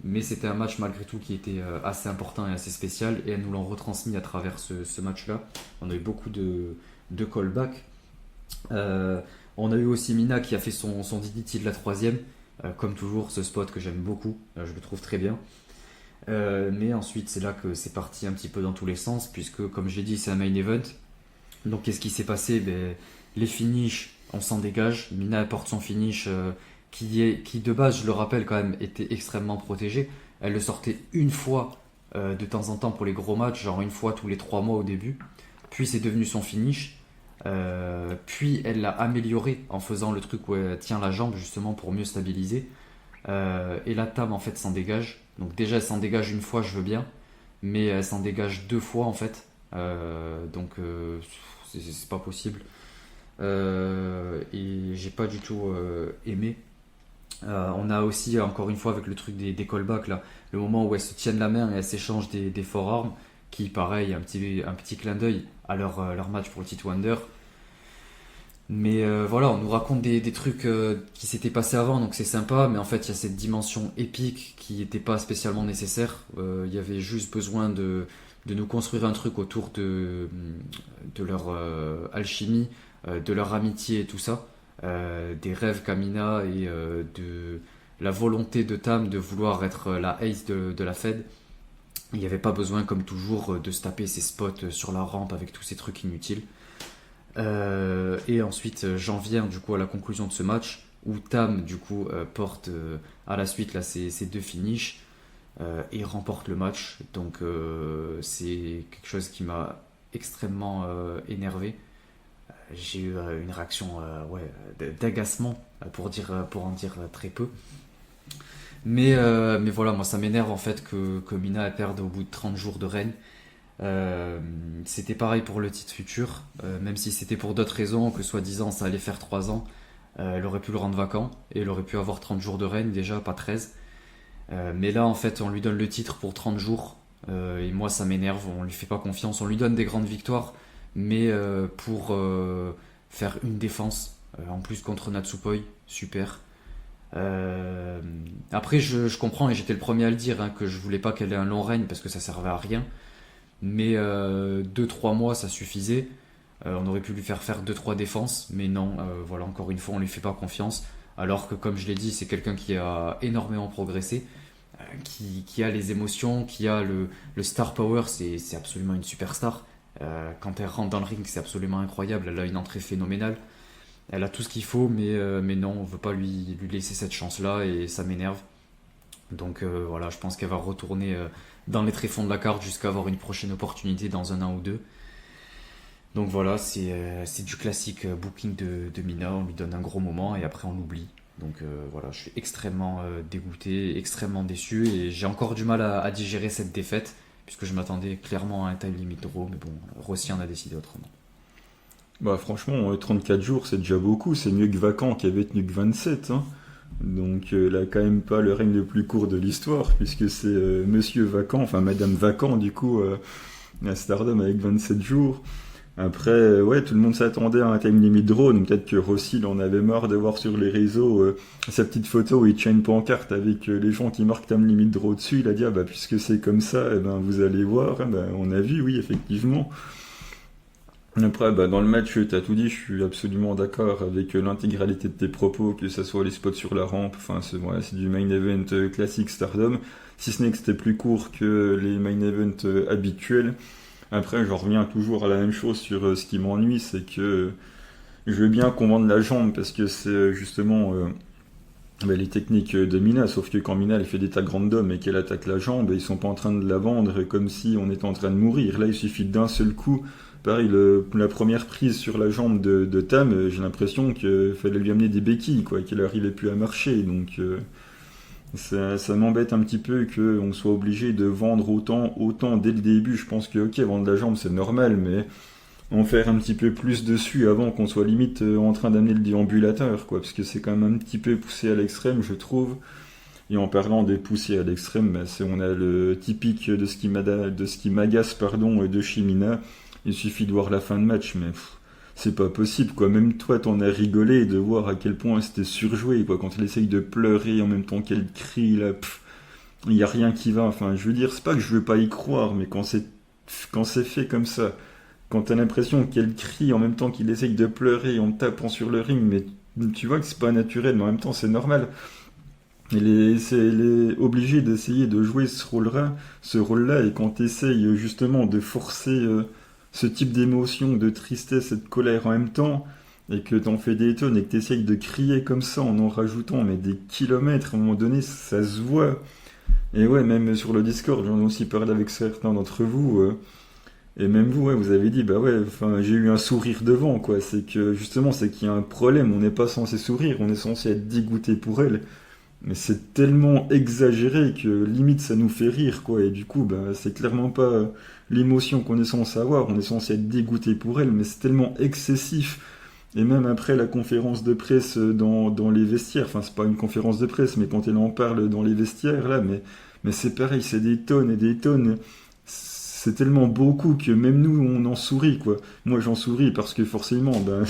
mais c'était un match malgré tout qui était assez important et assez spécial, et elles nous l'ont retransmis à travers ce match-là. On a eu beaucoup de callbacks. On a eu aussi Mina qui a fait son DDT de la troisième. Comme toujours, ce spot que j'aime beaucoup, je le trouve très bien. Mais ensuite, c'est là que c'est parti un petit peu dans tous les sens, puisque, comme j'ai dit, c'est un main event. Donc, qu'est-ce qui s'est passé? Les finishes, on s'en dégage. Mina apporte son finish qui, de base, je le rappelle quand même, était extrêmement protégé. Elle le sortait une fois de temps en temps pour les gros matchs, genre une fois tous les 3 mois au début. Puis, c'est devenu son finish. Puis elle l'a amélioré en faisant le truc où elle tient la jambe justement pour mieux stabiliser. Et la Tam en fait s'en dégage. Donc déjà elle s'en dégage une fois, je veux bien, mais elle s'en dégage 2 fois en fait. Donc c'est pas possible. Et j'ai pas du tout aimé. On a aussi encore une fois avec le truc des callbacks là, le moment où elles se tiennent la main et elles s'échangent des forearms, qui pareil un petit clin d'œil à leur match pour le titre Wonder. Mais voilà, on nous raconte des trucs qui s'étaient passés avant, donc c'est sympa, mais en fait il y a cette dimension épique qui n'était pas spécialement nécessaire. Il y avait juste besoin de nous construire un truc autour de leur alchimie, de leur amitié et tout ça, des rêves Kamina et de la volonté de Tam de vouloir être la ace de la Fed. Il n'y avait pas besoin, comme toujours, de se taper ces spots sur la rampe avec tous ces trucs inutiles. Et ensuite, j'en viens du coup à la conclusion de ce match où Tam du coup porte à la suite là ses 2 finishes et remporte le match. Donc c'est quelque chose qui m'a extrêmement énervé. J'ai eu une réaction d'agacement pour en dire très peu. Mais voilà, moi ça m'énerve en fait que Mina elle perde au bout de 30 jours de règne. C'était pareil pour le titre futur, même si c'était pour d'autres raisons, que soi-disant ça allait faire 3 ans, elle aurait pu le rendre vacant et elle aurait pu avoir 30 jours de règne déjà, pas 13. Mais là en fait on lui donne le titre pour 30 jours et moi ça m'énerve, on lui fait pas confiance, on lui donne des grandes victoires, mais pour faire une défense, en plus contre Natsupoi, super. Après je comprends et j'étais le premier à le dire, hein, que je voulais pas qu'elle ait un long règne parce que ça servait à rien. Mais 2-3 mois ça suffisait. On aurait pu lui faire 2-3 défenses, mais non, voilà, encore une fois, on lui fait pas confiance. Alors que, comme je l'ai dit, c'est quelqu'un qui a énormément progressé, qui a les émotions, qui a le star power, c'est absolument une superstar. Quand elle rentre dans le ring, c'est absolument incroyable. Elle a une entrée phénoménale. Elle a tout ce qu'il faut, mais non, on veut pas lui laisser cette chance-là et ça m'énerve. Donc voilà, je pense qu'elle va retourner dans les tréfonds de la carte jusqu'à avoir une prochaine opportunité dans un an ou deux. Donc voilà, c'est du classique booking de Mina, on lui donne un gros moment et après on l'oublie. Donc voilà, je suis extrêmement dégoûté, extrêmement déçu et j'ai encore du mal à digérer cette défaite puisque je m'attendais clairement à un time limit draw, mais bon, Rossi en a décidé autrement. Bah franchement, 34 jours c'est déjà beaucoup, c'est mieux que Vacant qui avait tenu que 27. Hein. Donc elle a quand même pas le règne le plus court de l'histoire, puisque c'est Monsieur Vacant, enfin Madame Vacant du coup, à Stardom avec 27 jours. Après, ouais, tout le monde s'attendait à un time limit draw, donc peut-être que Rossi il en avait marre de voir sur les réseaux sa petite photo où il tient une pancarte avec les gens qui marquent time limit draw dessus. Il a dit, ah bah puisque c'est comme ça, eh ben, vous allez voir. Eh ben, on a vu, oui, effectivement. Après, bah, dans le match, t'as tout dit, je suis absolument d'accord avec l'intégralité de tes propos, que ce soit les spots sur la rampe, enfin, c'est du main event classique Stardom, si ce n'est que c'était plus court que les main events habituels. Après, j'en reviens toujours à la même chose sur ce qui m'ennuie, c'est que je veux bien qu'on vende la jambe, parce que c'est justement bah, les techniques de Mina, sauf que quand Mina elle fait des tags random et qu'elle attaque la jambe, ils sont pas en train de la vendre comme si on était en train de mourir. Là, il suffit d'un seul coup. Pareil, la première prise sur la jambe de Tam, j'ai l'impression qu'il fallait lui amener des béquilles, quoi, qu'elle n'arrivait plus à marcher. Donc ça m'embête un petit peu qu'on soit obligé de vendre autant dès le début. Je pense que ok, vendre la jambe c'est normal, mais en faire un petit peu plus dessus avant qu'on soit limite en train d'amener le déambulateur, quoi, parce que c'est quand même un petit peu poussé à l'extrême, je trouve. Et en parlant des poussés à l'extrême, bah, on a le typique de ce qui m'agace de Shimina. Il suffit de voir la fin de match, mais c'est pas possible, quoi. Même toi, t'en as rigolé de voir à quel point c'était surjoué, quoi. Quand elle essaye de pleurer en même temps qu'elle crie, là, il y a rien qui va. Enfin, je veux dire, c'est pas que je veux pas y croire, mais quand c'est fait comme ça, quand t'as l'impression qu'elle crie en même temps qu'il essaye de pleurer en tapant sur le ring, mais tu vois que c'est pas naturel, mais en même temps c'est normal. Elle est obligée d'essayer de jouer ce rôle-là, et quand t'essayes justement de forcer ce type d'émotion, de tristesse et de colère en même temps, et que t'en fais des tonnes, et que t'essayes de crier comme ça en rajoutant mais des kilomètres, à un moment donné, ça se voit. Et ouais, même sur le Discord, j'en ai aussi parlé avec certains d'entre vous. Et même vous, ouais, vous avez dit, bah ouais, enfin, j'ai eu un sourire devant, quoi. C'est que, justement, c'est qu'il y a un problème. On n'est pas censé sourire, on est censé être dégoûté pour elle. Mais c'est tellement exagéré que limite ça nous fait rire, quoi. Et du coup, bah, c'est clairement pas l'émotion qu'on est censé avoir. On est censé être dégoûté pour elle, mais c'est tellement excessif. Et même après la conférence de presse dans les vestiaires, enfin, c'est pas une conférence de presse, mais quand elle en parle dans les vestiaires, là, mais c'est pareil, c'est des tonnes et des tonnes. C'est tellement beaucoup que même nous, on en sourit, quoi. Moi, j'en souris parce que forcément, ben,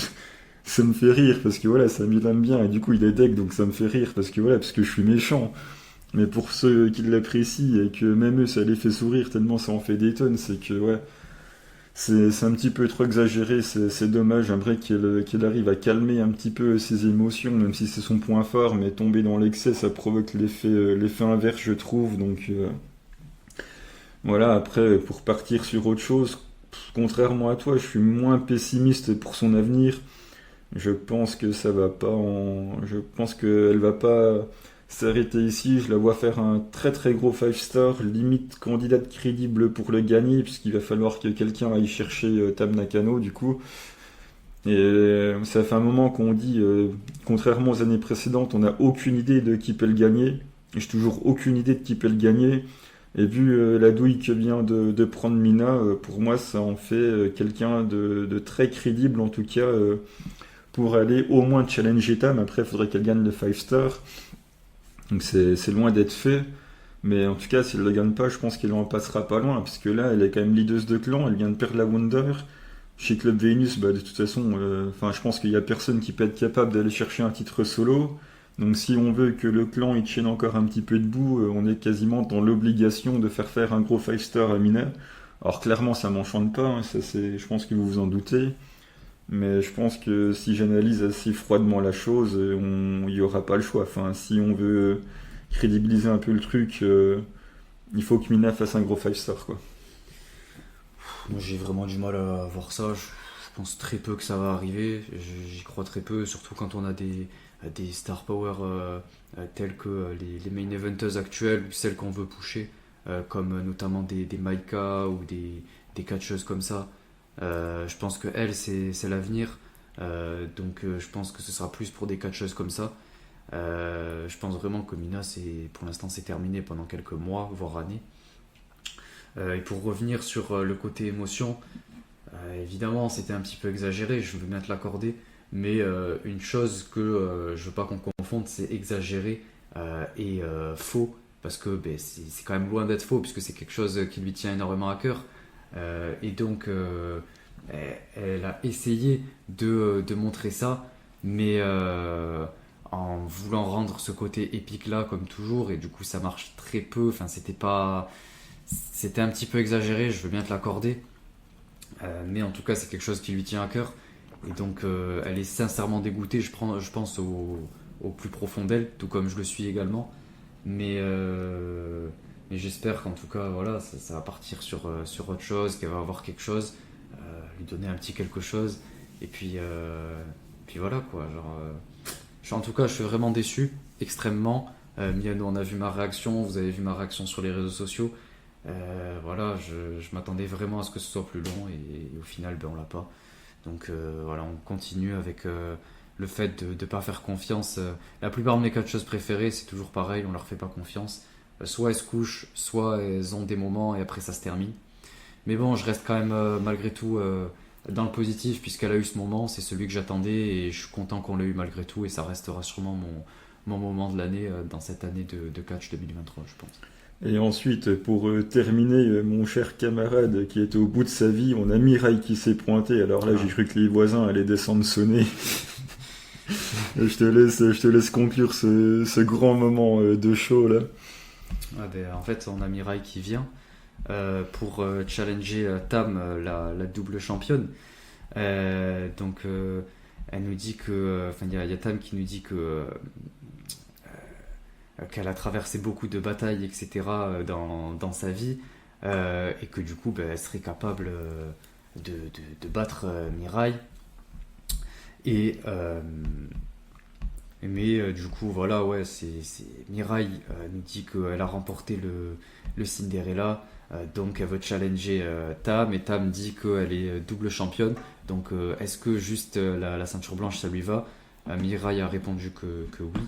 ça me fait rire, parce que voilà, ça m'aime bien, et du coup, il est deck, donc ça me fait rire, parce que voilà, parce que je suis méchant. Mais pour ceux qui l'apprécient, et que même eux, ça les fait sourire tellement ça en fait des tonnes, c'est que, ouais, c'est un petit peu trop exagéré, c'est dommage. J'aimerais qu'elle arrive à calmer un petit peu ses émotions, même si c'est son point fort, mais tomber dans l'excès, ça provoque l'effet inverse, je trouve, donc... Voilà, après, pour partir sur autre chose, contrairement à toi, je suis moins pessimiste pour son avenir. Je pense que ça va pas Je pense qu'elle va pas s'arrêter ici. Je la vois faire un très très gros 5 star, limite candidate crédible pour le gagner, puisqu'il va falloir que quelqu'un aille chercher Tam Nakano, du coup. Et ça fait un moment qu'on dit, contrairement aux années précédentes, on n'a aucune idée de qui peut le gagner. J'ai toujours aucune idée de qui peut le gagner. Et vu la douille que vient de prendre Mina, pour moi ça en fait quelqu'un de très crédible en tout cas pour aller au moins challenger Tam. Après il faudrait qu'elle gagne le 5 star. Donc c'est loin d'être fait. Mais en tout cas si elle ne le gagne pas, je pense qu'elle en passera pas loin. Parce que là elle est quand même leaduse de clan, elle vient de perdre la Wonder. Chez Club Venus, bah, de toute façon, je pense qu'il n'y a personne qui peut être capable d'aller chercher un titre solo. Donc si on veut que le clan il tienne encore un petit peu debout, on est quasiment dans l'obligation de faire un gros 5 star à Mina. Alors clairement ça m'enchante pas, hein, je pense que vous vous en doutez. Mais je pense que si j'analyse assez froidement la chose, il n'y aura pas le choix. Enfin, si on veut crédibiliser un peu le truc, il faut que Mina fasse un gros 5 star, quoi. Moi j'ai vraiment du mal à voir ça. Je pense très peu que ça va arriver. J'y crois très peu, surtout quand on a des star power telles que les main eventers actuelles ou celles qu'on veut pusher, comme notamment des Maika ou des catcheuses comme ça. Je pense que elle c'est l'avenir. Donc je pense que ce sera plus pour des catcheuses comme ça. Je pense vraiment que Mina, pour l'instant c'est terminé pendant quelques mois, voire années. Et pour revenir sur le côté émotion, évidemment c'était un petit peu exagéré, je veux bien te l'accorder. Mais une chose que je veux pas qu'on confonde, c'est exagéré et faux, parce que c'est quand même loin d'être faux, puisque c'est quelque chose qui lui tient énormément à cœur. Et donc, elle a essayé de montrer ça, mais en voulant rendre ce côté épique là, comme toujours, et du coup, ça marche très peu. Enfin, c'était un petit peu exagéré, je veux bien te l'accorder. Mais en tout cas, c'est quelque chose qui lui tient à cœur. Et donc, elle est sincèrement dégoûtée, je pense, au plus profond d'elle, tout comme je le suis également. Mais, mais j'espère qu'en tout cas, voilà, ça va partir sur autre chose, qu'elle va avoir quelque chose, lui donner un petit quelque chose. Et puis voilà quoi. Genre, en tout cas, je suis vraiment déçu, extrêmement. Miano, on a vu ma réaction, vous avez vu ma réaction sur les réseaux sociaux. Voilà, je m'attendais vraiment à ce que ce soit plus long et au final, on l'a pas. Donc voilà, on continue avec le fait de ne pas faire confiance. La plupart de mes catcheuses préférées, c'est toujours pareil, on leur fait pas confiance. Soit elles se couchent, soit elles ont des moments et après ça se termine. Mais bon, je reste quand même malgré tout dans le positif puisqu'elle a eu ce moment, c'est celui que j'attendais et je suis content qu'on l'ait eu malgré tout et ça restera sûrement mon moment de l'année dans cette année de catch 2023, je pense. Et ensuite, pour terminer, mon cher camarade qui était au bout de sa vie, on a Mirai qui s'est pointé. Alors là, j'ai cru que les voisins allaient descendre sonner. Je te laisse conclure ce grand moment de show là. En fait, on a Mirai qui vient pour challenger Tam, la double championne. Donc, elle nous dit que. Enfin, il y a Tam qui nous dit que. Qu'elle a traversé beaucoup de batailles, etc. dans sa vie, et que du coup, elle serait capable de battre Mirai. Et, mais du coup, voilà, ouais, Mirai nous dit qu'elle a remporté le Cinderella, donc elle veut challenger Tam, et Tam dit qu'elle est double championne, donc est-ce que juste la ceinture blanche ça lui va? Mirai a répondu que oui.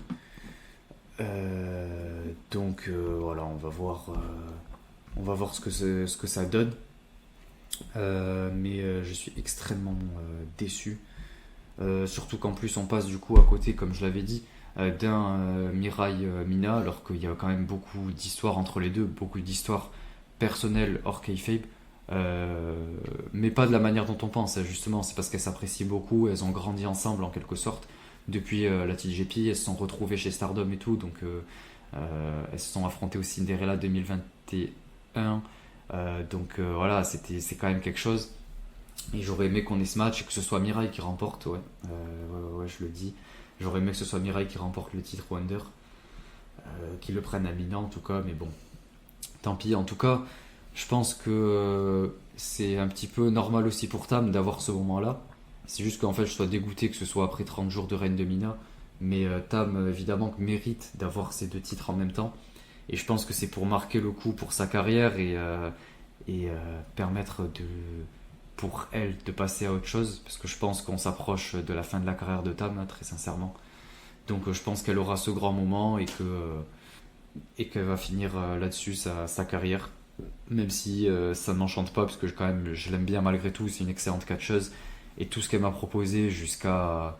Donc voilà, on va voir ce que ça donne. Mais je suis extrêmement déçu. Surtout qu'en plus on passe du coup à côté, comme je l'avais dit, d'un Mirai Mina, alors qu'il y a quand même beaucoup d'histoires entre les deux, beaucoup d'histoires personnelles hors kayfabe. Mais pas de la manière dont on pense, justement, c'est parce qu'elles s'apprécient beaucoup, elles ont grandi ensemble en quelque sorte. Depuis la TGP, elles se sont retrouvées chez Stardom et tout, donc elles se sont affrontées au Cinderella 2021. Donc voilà, c'est quand même quelque chose. Et j'aurais aimé qu'on ait ce match et que ce soit Mirai qui remporte, ouais. Ouais, je le dis. J'aurais aimé que ce soit Mirai qui remporte le titre Wonder, qu'il le prenne à Mina en tout cas, mais bon, tant pis. En tout cas, je pense que c'est un petit peu normal aussi pour Tam d'avoir ce moment-là. C'est juste qu'en fait, je sois dégoûté que ce soit après 30 jours de règne de Mina. Mais Tam, évidemment, mérite d'avoir ces deux titres en même temps. Et je pense que c'est pour marquer le coup pour sa carrière et permettre pour elle de passer à autre chose. Parce que je pense qu'on s'approche de la fin de la carrière de Tam, très sincèrement. Donc je pense qu'elle aura ce grand moment et qu'elle va finir là-dessus sa carrière. Même si ça ne m'enchante pas, parce que quand même, je l'aime bien malgré tout. C'est une excellente catcheuse. Et tout ce qu'elle m'a proposé jusqu'à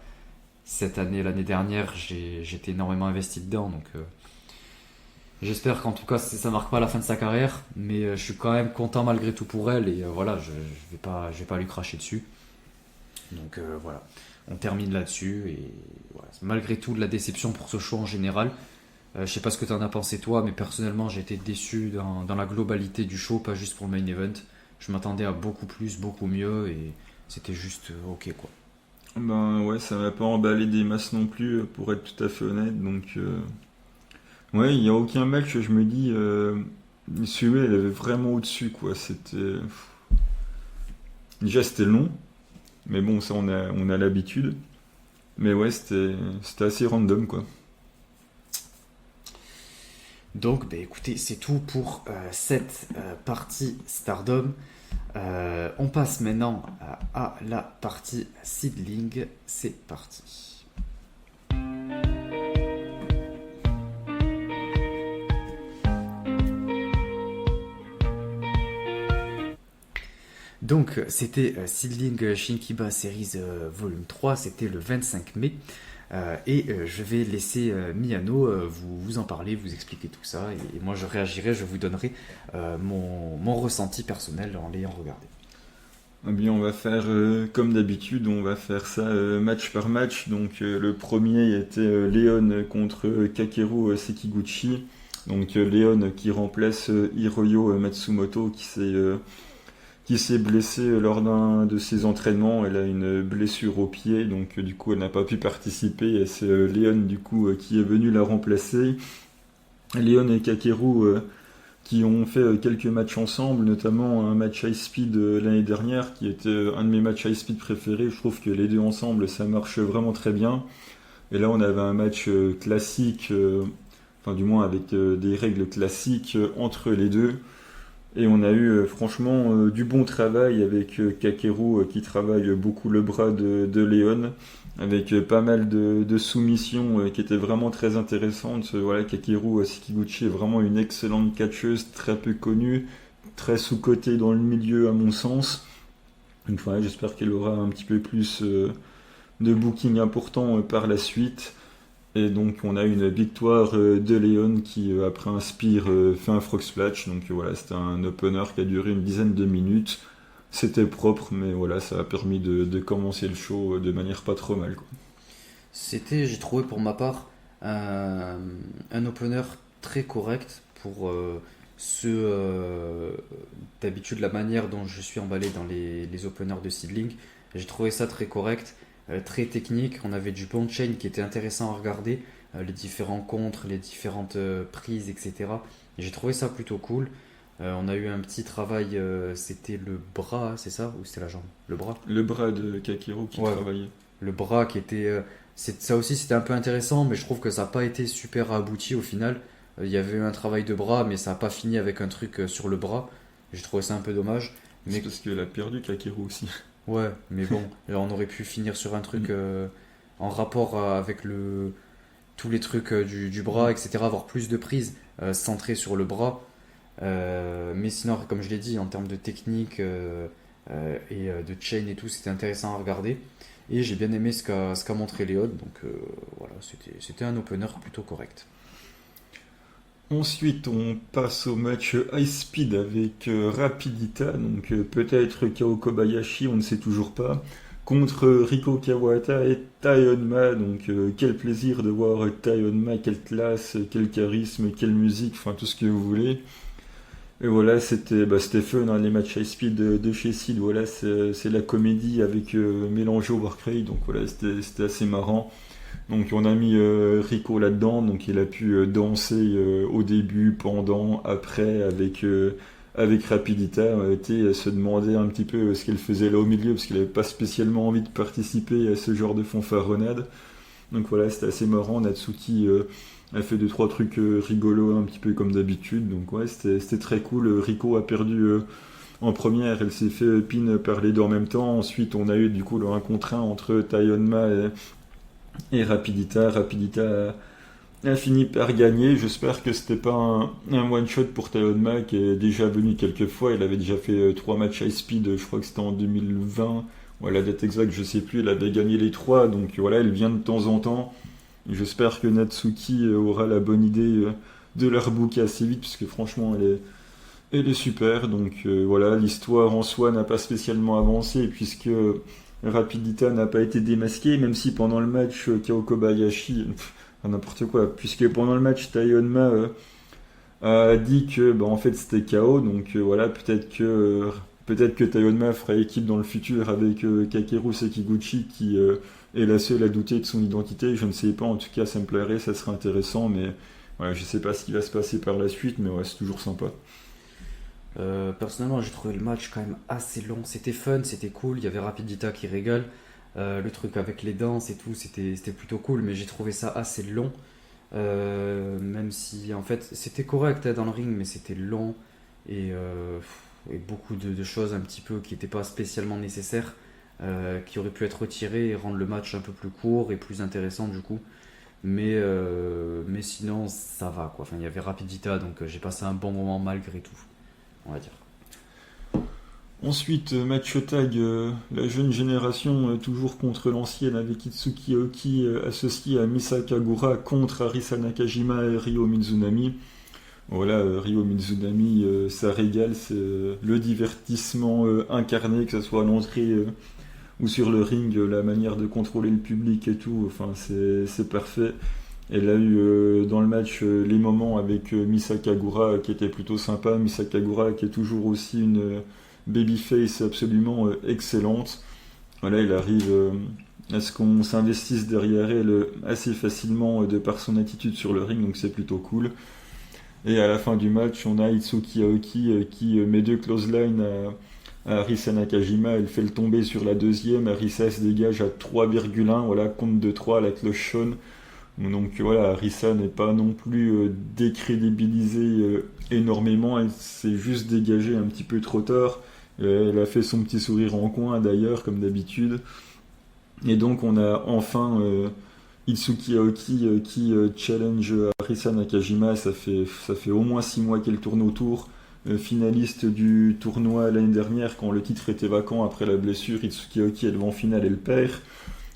cette année, l'année dernière, j'étais énormément investi dedans. Donc j'espère qu'en tout cas ça marque pas la fin de sa carrière. Mais je suis quand même content malgré tout pour elle. Et voilà, je vais pas lui cracher dessus. Donc voilà, on termine là-dessus. Et voilà, malgré tout de la déception pour ce show en général. Je sais pas ce que tu en as pensé toi, mais personnellement j'ai été déçu dans la globalité du show, pas juste pour le main event. Je m'attendais à beaucoup plus, beaucoup mieux. Et c'était juste ok quoi. Ben ouais, ça m'a pas emballé des masses non plus, pour être tout à fait honnête. Donc ouais, il n'y a aucun match, je me dis, celui-là, il avait vraiment au-dessus, quoi. Déjà, c'était long, mais bon, ça, on a l'habitude. Mais ouais, c'était assez random, quoi. Donc écoutez, c'est tout pour cette partie Stardom. On passe maintenant à la partie seedling. C'est parti. Donc, c'était Seedling Shinkiba Series Volume 3, c'était le 25 mai. Je vais laisser Miyano vous en parler, vous expliquer tout ça. Et moi, je réagirai, je vous donnerai mon ressenti personnel en l'ayant regardé. Eh bien, on va faire comme d'habitude, on va faire ça match par match. Donc, le premier était Léon contre Kakeru Sekiguchi. Donc, Léon qui remplace Hiroyo Matsumoto qui s'est blessée lors d'un de ses entraînements. Elle a une blessure au pied, donc du coup elle n'a pas pu participer. Et c'est Léon du coup qui est venu la remplacer. Léon et Kakeru qui ont fait quelques matchs ensemble, notamment un match high speed l'année dernière qui était un de mes matchs high speed préférés. Je trouve que les deux ensemble ça marche vraiment très bien. Et là on avait un match classique, enfin du moins avec des règles classiques entre les deux. Et on a eu franchement du bon travail avec Kakeru qui travaille beaucoup le bras de Léon, avec pas mal de soumissions qui étaient vraiment très intéressantes. Voilà, Kakeru Sekiguchi est vraiment une excellente catcheuse, très peu connue, très sous-cotée dans le milieu à mon sens. Donc voilà, j'espère qu'elle aura un petit peu plus de booking important par la suite. Et donc on a une victoire de Léon qui après un spear fait un frog splash. Donc voilà, c'était un opener qui a duré une dizaine de minutes. C'était propre, mais voilà, ça a permis de commencer le show de manière pas trop mal, quoi. C'était, j'ai trouvé pour ma part, un opener très correct pour d'habitude la manière dont je suis emballé dans les openers de Seedling. J'ai trouvé ça très correct, très technique. On avait du bon chain qui était intéressant à regarder, les différents contres, les différentes prises, etc. Et j'ai trouvé ça plutôt cool. On a eu un petit travail, c'était le bras, c'est ça? Ou c'était la jambe? Le bras? Le bras de Kakeru qui Ouais, travaillait. le bras qui était. Ça aussi, c'était un peu intéressant, mais je trouve que ça n'a pas été super abouti au final. Il y avait eu un travail de bras, mais ça n'a pas fini avec un truc sur le bras. J'ai trouvé ça un peu dommage. C'est Mais parce qu'elle a perdu Kakeru aussi. ouais, mais bon, là, on aurait pu finir sur un truc en rapport avec tous les trucs du bras, etc. Avoir plus de prises centrées sur le bras. Mais sinon, comme je l'ai dit, en termes de technique de chain et tout, c'était intéressant à regarder. Et j'ai bien aimé ce qu'a montré Léon. Donc voilà, c'était un opener plutôt correct. Ensuite, on passe au match high speed avec Rapidita, donc peut-être Kao Kobayashi, on ne sait toujours pas, contre Riko Kawata et Tai Honma. Donc quel plaisir de voir Tai Honma, quelle classe, quel charisme, quelle musique, enfin tout ce que vous voulez. Et voilà, c'était fun, hein, les matchs high speed de chez Seed. Voilà, c'est la comédie avec mélangé au Warcraft, donc voilà, c'était assez marrant. Donc on a mis Rico là-dedans, donc il a pu danser au début, pendant, après avec Rapidita. On a été se demander un petit peu ce qu'elle faisait là au milieu, parce qu'elle n'avait pas spécialement envie de participer à ce genre de fanfaronnade. Donc voilà, c'était assez marrant. Natsuki a fait deux trois trucs rigolos, un petit peu comme d'habitude. Donc ouais, c'était très cool. Rico a perdu en première, elle s'est fait pin par les deux en même temps. Ensuite, on a eu du coup le 1 contre 1 entre Taiyonma et Rapidita. Rapidita a fini par gagner. J'espère que c'était pas un one-shot pour Taiyonma qui est déjà venu quelques fois. Elle avait déjà fait 3 matchs high speed, je crois que c'était en 2020. Ouais, la date exacte, je sais plus. Elle avait gagné les 3, donc voilà, elle vient de temps en temps. J'espère que Natsuki aura la bonne idée de la rebooker assez vite, parce que franchement, elle est super. Donc voilà, l'histoire en soi n'a pas spécialement avancé, puisque Rapidita n'a pas été démasqué, même si pendant le match, Kao Kobayashi, n'importe quoi, puisque pendant le match, Tai Honma a dit que en fait c'était KO, donc voilà, peut-être que Tai Honma fera équipe dans le futur avec Kakeru Sekiguchi qui est la seule à douter de son identité. Je ne sais pas, en tout cas ça me plairait, ça serait intéressant, mais voilà, je sais pas ce qui va se passer par la suite, mais ouais, c'est toujours sympa. Personnellement, j'ai trouvé le match quand même assez long. C'était fun, c'était cool. Il y avait Rapidita qui régale. Le truc avec les danses et tout, c'était plutôt cool, mais j'ai trouvé ça assez long. Même si en fait c'était correct dans le ring, mais c'était long et beaucoup de choses un petit peu qui n'étaient pas spécialement nécessaires, qui auraient pu être retirées et rendre le match un peu plus court et plus intéressant du coup. Mais sinon, ça va quoi. Enfin, il y avait Rapidita, donc j'ai passé un bon moment malgré tout, on va dire. Ensuite, match tag, la jeune génération toujours contre l'ancienne avec Itsuki Aoki associé à Misa Kagura contre Arisa Nakajima et Ryo Mizunami. Voilà, Ryo Mizunami, ça régale, c'est le divertissement incarné, que ce soit à l'entrée ou sur le ring, la manière de contrôler le public et tout, enfin c'est parfait. Elle a eu dans le match les moments avec Misa Kagura qui était plutôt sympa, Misa Kagura qui est toujours aussi une babyface absolument excellente. Voilà, il arrive à ce qu'on s'investisse derrière elle assez facilement de par son attitude sur le ring, donc c'est plutôt cool. Et à la fin du match, on a Itsuki Aoki qui met deux clotheslines à Arisa Nakajima, elle fait le tomber sur la deuxième, Arisa se dégage à 3,1, voilà, compte de 3 à la cloche sonne. Donc voilà, Arisa n'est pas non plus décrédibilisée énormément, elle s'est juste dégagée un petit peu trop tard. Elle a fait son petit sourire en coin d'ailleurs, comme d'habitude. Et donc on a enfin Itsuki Aoki qui challenge Arisa Nakajima. Ça fait au moins 6 mois qu'elle tourne autour. Finaliste du tournoi l'année dernière quand le titre était vacant après la blessure. Itsuki Aoki, elle va en finale, elle perd.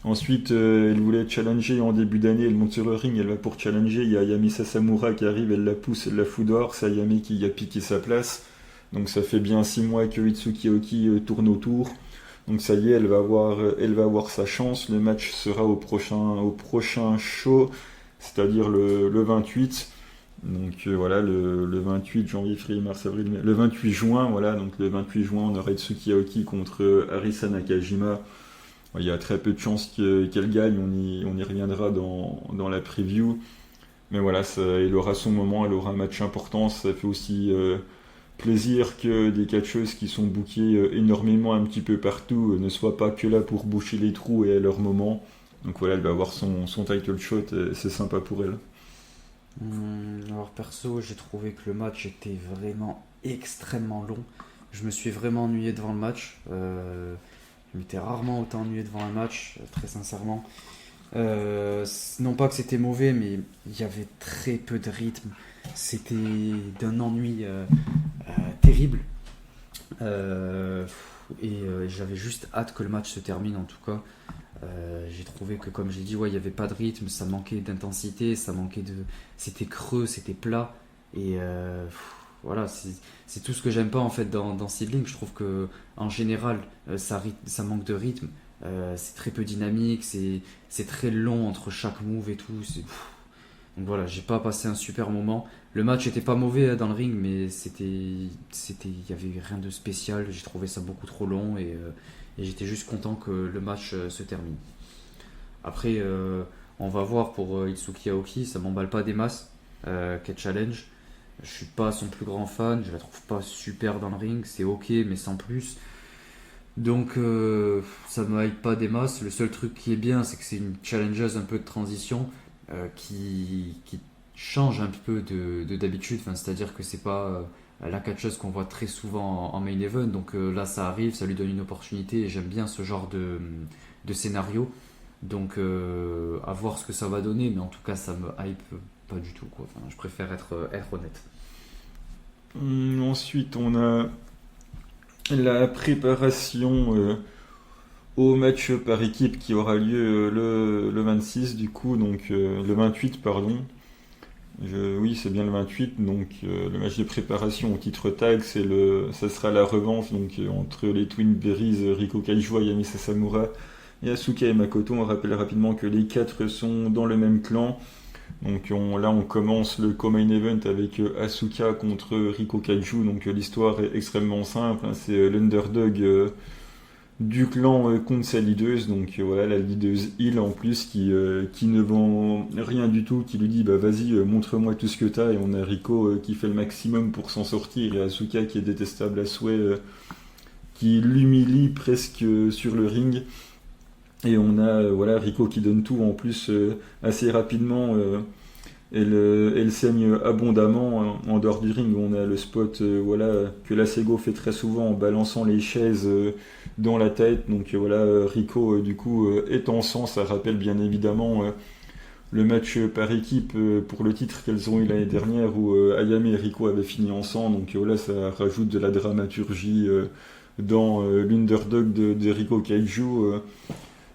Ensuite, elle voulait challenger en début d'année, elle monte sur le ring, elle va pour challenger, il y a Ayami Sasamura qui arrive, elle la pousse, elle la fout dehors, c'est Ayami qui a piqué sa place. Donc ça fait bien 6 mois que Itsuki Aoki tourne autour. Donc ça y est, elle va avoir sa chance. Le match sera au prochain show, c'est-à-dire le 28. Donc voilà, le 28 janvier, février, mars, avril, mai. Le 28 juin, voilà, donc le 28 juin, on aura Itsuki Aoki contre Arisa Nakajima. Il y a très peu de chances qu'elle gagne, on y reviendra dans la preview. Mais voilà, elle aura son moment, elle aura un match important. Ça fait aussi plaisir que des catcheuses qui sont bookées énormément un petit peu partout ne soient pas que là pour boucher les trous et à leur moment. Donc voilà, elle va avoir son title shot et c'est sympa pour elle. Alors perso, j'ai trouvé que le match était vraiment extrêmement long. Je me suis vraiment ennuyé devant le match. Je m'étais rarement autant ennuyé devant un match, très sincèrement. Non pas que c'était mauvais, mais il y avait très peu de rythme. C'était d'un ennui terrible. J'avais juste hâte que le match se termine en tout cas. J'ai trouvé que, comme j'ai dit, ouais, il n'y avait pas de rythme, ça manquait d'intensité, c'était creux, c'était plat. Et voilà, c'est tout ce que j'aime pas en fait dans Seedling. Je trouve que en général, ça manque de rythme. C'est très peu dynamique, c'est très long entre chaque move et tout. Donc voilà, j'ai pas passé un super moment. Le match était pas mauvais dans le ring, mais il y avait rien de spécial. J'ai trouvé ça beaucoup trop long et j'étais juste content que le match se termine. Après, on va voir pour Itsuki Aoki, ça m'emballe pas des masses qu'elle challenge. Je suis pas son plus grand fan, je la trouve pas super dans le ring, c'est ok, mais sans plus. Donc ça me hype pas des masses. Le seul truc qui est bien, c'est que c'est une challengeuse un peu de transition qui change un peu de d'habitude. Enfin, c'est-à-dire que c'est pas la catcheuse qu'on voit très souvent en main event. Donc là, ça arrive, ça lui donne une opportunité. Et j'aime bien ce genre de scénario. Donc à voir ce que ça va donner, mais en tout cas, ça me hype pas du tout, quoi. Enfin, je préfère être honnête. Ensuite, on a la préparation au match par équipe qui aura lieu le 26 du coup, donc le 28 pardon. Oui, c'est bien le 28, donc le match de préparation au titre tag, ça sera la revanche donc, entre les Twin Berries, Riko Kaijua, Ayami Sasamura et Asuka et Makoto. On rappelle rapidement que les 4 sont dans le même clan. Donc là on commence le co-main event avec Asuka contre Riko Kaiju. Donc l'histoire est extrêmement simple, hein. C'est l'underdog du clan contre sa leaduse. Donc voilà, la leaduse Hill en plus qui ne vend rien du tout, qui lui dit bah vas-y montre-moi tout ce que t'as. Et on a Riko qui fait le maximum pour s'en sortir et Asuka qui est détestable à souhait, qui l'humilie presque sur le ring. Et on a voilà, Riko qui donne tout en plus assez rapidement. Elle saigne abondamment en dehors du ring. On a le spot voilà, que la Sego fait très souvent en balançant les chaises dans la tête. Donc voilà, Riko du coup est en sang. Ça rappelle bien évidemment le match par équipe pour le titre qu'elles ont eu l'année dernière où Ayame et Riko avaient fini en sang. Donc voilà, ça rajoute de la dramaturgie dans l'underdog de Riko Kaiju,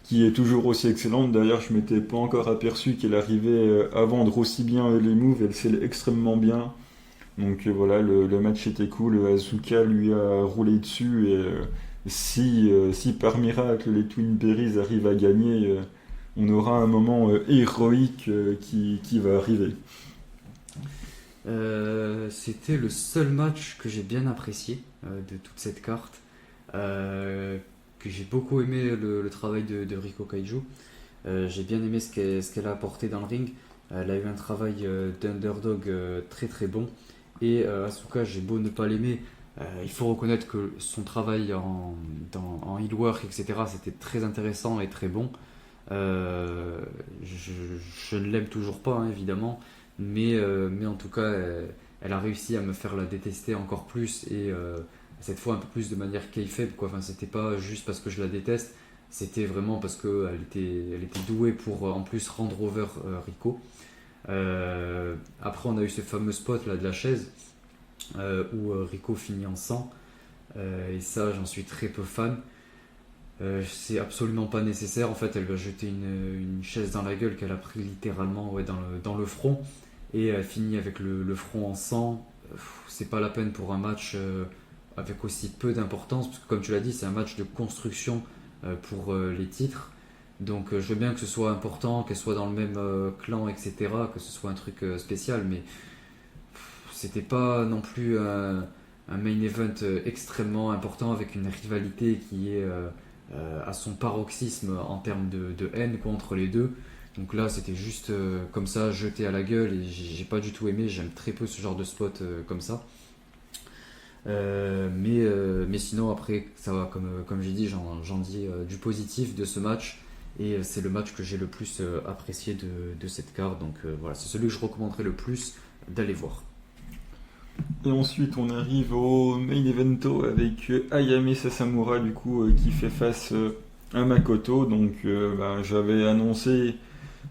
qui est toujours aussi excellente. D'ailleurs, je m'étais pas encore aperçu qu'elle arrivait à vendre aussi bien les moves, elle scelle extrêmement bien. Donc voilà, le match était cool, Asuka lui a roulé dessus, et si par miracle les Twin Berries arrivent à gagner, on aura un moment héroïque qui va arriver. C'était le seul match que j'ai bien apprécié de toute cette carte. Que j'ai beaucoup aimé le travail de Riko Kaiju. J'ai bien aimé ce qu'elle a apporté dans le ring. Elle a eu un travail d'underdog très très bon. Et Asuka, j'ai beau ne pas l'aimer, il faut reconnaître que son travail en heel work, etc., c'était très intéressant et très bon. Je ne l'aime toujours pas, hein, évidemment, mais en tout cas, elle a réussi à me faire la détester encore plus, et cette fois un peu plus de manière kayfabe, quoi. Enfin, c'était pas juste parce que je la déteste, c'était vraiment parce elle était douée pour en plus rendre over Rico. Après, on a eu ce fameux spot là de la chaise où Rico finit en sang, et ça, j'en suis très peu fan. C'est absolument pas nécessaire. En fait, elle lui a jeté une chaise dans la gueule qu'elle a pris littéralement, ouais, dans le front, et elle finit avec le front en sang. C'est pas la peine pour un match avec aussi peu d'importance, parce que comme tu l'as dit, c'est un match de construction pour les titres. Donc je veux bien que ce soit important, qu'elle soit dans le même clan, etc., que ce soit un truc spécial, mais c'était pas non plus un main event extrêmement important avec une rivalité qui est à son paroxysme en termes de haine contre les deux. Donc là, c'était juste comme ça, jeté à la gueule, et j'ai pas du tout aimé. J'aime très peu ce genre de spot comme ça. Mais sinon, après, ça va, comme j'ai dit, j'en dis du positif de ce match. Et c'est le match que j'ai le plus apprécié de cette carte. Donc voilà, c'est celui que je recommanderais le plus d'aller voir. Et ensuite, on arrive au main evento avec Ayame Sasamura, du coup, qui fait face à Makoto. Donc, j'avais annoncé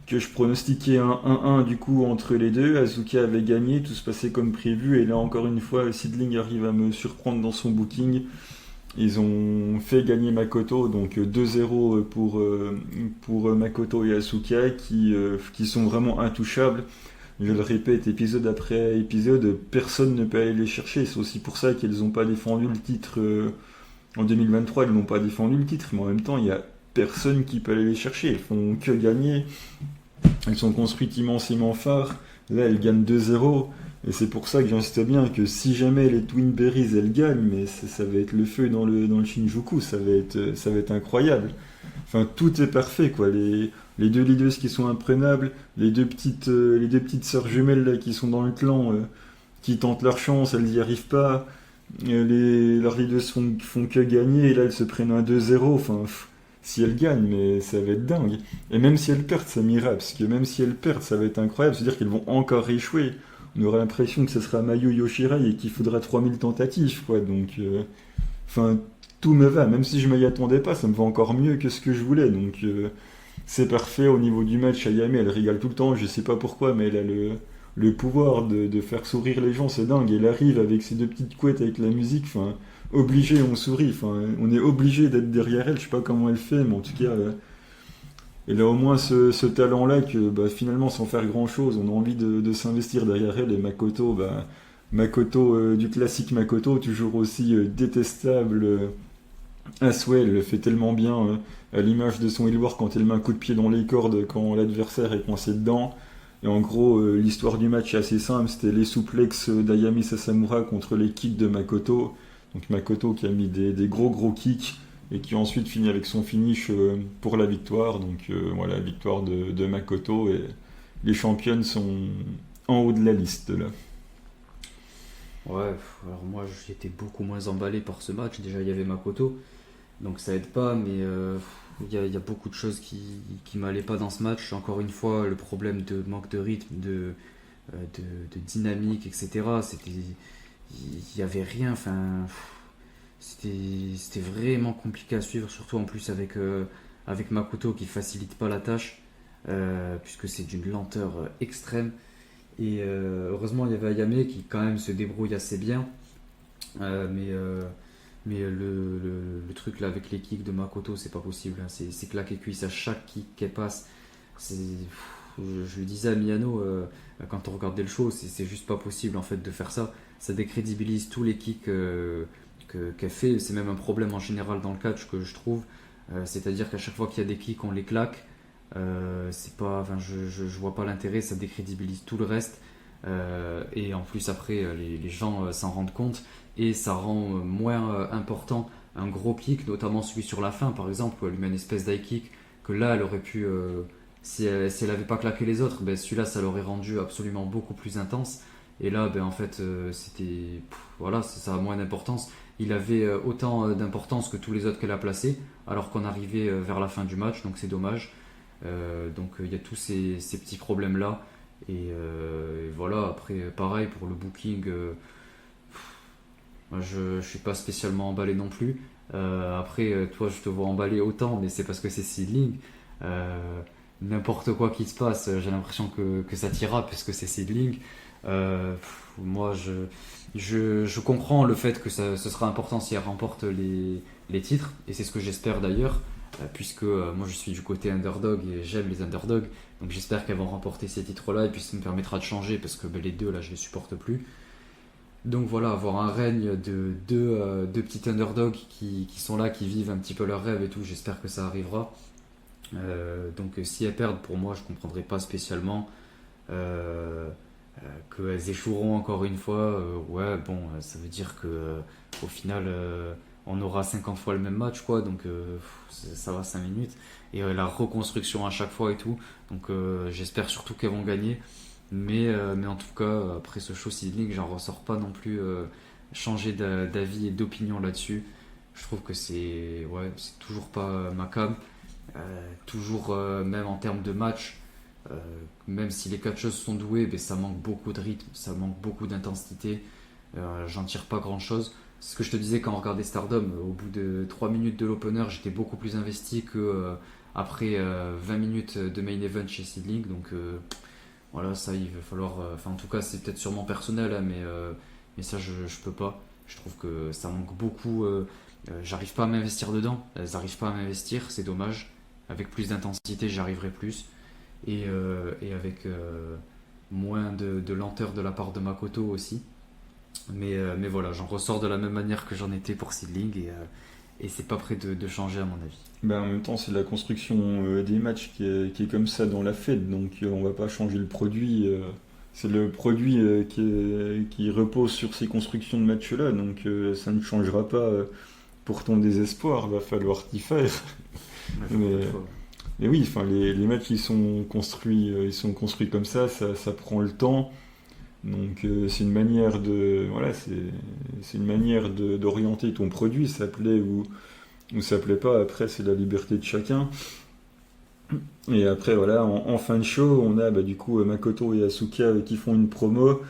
que je pronostiquais un 1-1 du coup entre les deux. Asuka avait gagné, tout se passait comme prévu. Et là, encore une fois, Sidling arrive à me surprendre dans son booking. Ils ont fait gagner Makoto, donc 2-0 pour Makoto et Asuka, qui sont vraiment intouchables. Je le répète, épisode après épisode, personne ne peut aller les chercher. C'est aussi pour ça qu'elles n'ont pas défendu le titre en 2023. Elles n'ont pas défendu le titre, mais en même temps, il n'y a personne qui peut aller les chercher. Elles font que gagner. Elles sont construites immensément phares. Là, elles gagnent 2-0. Et c'est pour ça que j'insiste bien que si jamais les Twin Berries elles gagnent, mais ça va être le feu dans le Shinjuku. Ça va être incroyable. Enfin, tout est parfait, quoi. Les deux leaders qui sont imprenables, les deux petites sœurs jumelles là, qui sont dans le clan, qui tentent leur chance, elles n'y arrivent pas. Leurs leaders font que gagner, et là elles se prennent un 2-0. Enfin, si elles gagnent, mais ça va être dingue. Et même si elles perdent, ça m'ira, parce que même si elles perdent, ça va être incroyable. C'est-à-dire qu'elles vont encore échouer. On aura l'impression que ce sera Mayu Yoshirai et qu'il faudra 3000 tentatives, quoi. Donc, enfin, tout me va. Même si je m'y attendais pas, ça me va encore mieux que ce que je voulais. Donc, c'est parfait. Au niveau du match, Ayame, elle rigole tout le temps. Je sais pas pourquoi, mais elle a le pouvoir de faire sourire les gens. C'est dingue. Elle arrive avec ses deux petites couettes avec la musique. Enfin, obligé, on sourit. Enfin, on est obligé d'être derrière elle. Je sais pas comment elle fait, mais en tout cas, elle a au moins ce talent-là que finalement, sans faire grand-chose, on a envie de s'investir derrière elle. Et Makoto, Makoto du classique Makoto, toujours aussi détestable. Souhait, elle le fait tellement bien, à l'image de son Hillwork quand elle met un coup de pied dans les cordes quand l'adversaire est coincé dedans. Et en gros, l'histoire du match est assez simple, c'était les souplexes d'Ayame Sasamura contre les kicks de Makoto. Donc Makoto qui a mis des gros kicks et qui ensuite finit avec son finish pour la victoire. Donc voilà, victoire de Makoto, et les championnes sont en haut de la liste là. Ouais, alors moi j'étais beaucoup moins emballé par ce match. Déjà, il y avait Makoto, donc ça aide pas, mais il y a beaucoup de choses qui m'allaient pas dans ce match. Encore une fois, le problème de manque de rythme, de dynamique, etc. Il y avait rien. Enfin, c'était vraiment compliqué à suivre, surtout en plus avec Makoto qui facilite pas la tâche, puisque c'est d'une lenteur extrême. Et heureusement, il y avait Ayame qui quand même se débrouille assez bien. Mais Mais le truc là avec les kicks de Makoto, c'est pas possible, hein. C'est claque et cuisse à chaque kick qu'elle passe. Je le disais à Miyano quand on regardait le show, c'est juste pas possible en fait de faire ça. Ça décrédibilise tous les kicks qu'elle fait. C'est même un problème en général dans le catch que je trouve. C'est-à-dire qu'à chaque fois qu'il y a des kicks, on les claque. C'est pas, enfin, je vois pas l'intérêt, ça décrédibilise tout le reste. Et en plus après les gens s'en rendent compte et ça rend moins important un gros kick, notamment celui sur la fin par exemple, où elle lui met une espèce d'high kick que là elle aurait pu, si elle avait pas claqué les autres, ben, celui-là ça l'aurait rendu absolument beaucoup plus intense. Et là ben, en fait c'était, voilà, ça a moins d'importance. Il avait autant d'importance que tous les autres qu'elle a placés alors qu'on arrivait vers la fin du match, donc c'est dommage. Donc il y a tous ces petits problèmes là. Et voilà, après, pareil pour le booking, moi, je suis pas spécialement emballé non plus. Après, toi, je te vois emballé autant, mais c'est parce que c'est seedling. N'importe quoi qui se passe, j'ai l'impression que ça t'ira, puisque c'est seedling. Moi, je comprends le fait que ce sera important si elle remporte les titres, et c'est ce que j'espère d'ailleurs, puisque moi je suis du côté underdog et j'aime les underdogs. Donc j'espère qu'elles vont remporter ces titres-là et puis ça me permettra de changer parce que ben, les deux là je les supporte plus. Donc voilà, avoir un règne de deux petits underdogs qui sont là, qui vivent un petit peu leur rêve et tout, j'espère que ça arrivera. Donc si elles perdent, pour moi je comprendrai pas spécialement qu'elles échoueront encore une fois. Ouais, bon, ça veut dire que au final on aura 50 fois le même match quoi, donc ça va 5 minutes. Et la reconstruction à chaque fois et tout. Donc j'espère surtout qu'elles vont gagner. Mais en tout cas, après ce show seedling, j'en ressors pas non plus changer d'avis et d'opinion là-dessus. Je trouve que c'est toujours pas ma cam. Toujours, même en termes de match, même si les catcheuses sont douées, ben, ça manque beaucoup de rythme, ça manque beaucoup d'intensité. J'en tire pas grand-chose. C'est ce que je te disais quand on regardait Stardom. Au bout de 3 minutes de l'opener, j'étais beaucoup plus investi que après 20 minutes de main event chez Seedling. Donc voilà, ça il va falloir. Enfin, en tout cas, c'est peut-être sûrement personnel, hein, mais ça je peux pas. Je trouve que ça manque beaucoup. J'arrive pas à m'investir dedans. Elles n'arrivent pas à m'investir, c'est dommage. Avec plus d'intensité, j'y arriverai plus. Et avec moins de lenteur de la part de Makoto aussi. Mais voilà, j'en ressors de la même manière que j'en étais pour Seedling et c'est pas prêt de changer à mon avis. Ben, en même temps, c'est la construction des matchs qui est comme ça dans la Fed, donc on va pas changer le produit. C'est le produit qui repose sur ces constructions de matchs-là, donc ça ne changera pas pour ton désespoir, va falloir t'y faire. Ouais, Mais, faut- mais oui, enfin, les matchs ils sont construits comme ça prend le temps. Donc c'est une manière c'est une manière d'orienter ton produit, ça plaît ou ça plaît pas. Après c'est la liberté de chacun. Et après voilà, en fin de show, on a du coup Makoto et Asuka qui font une promo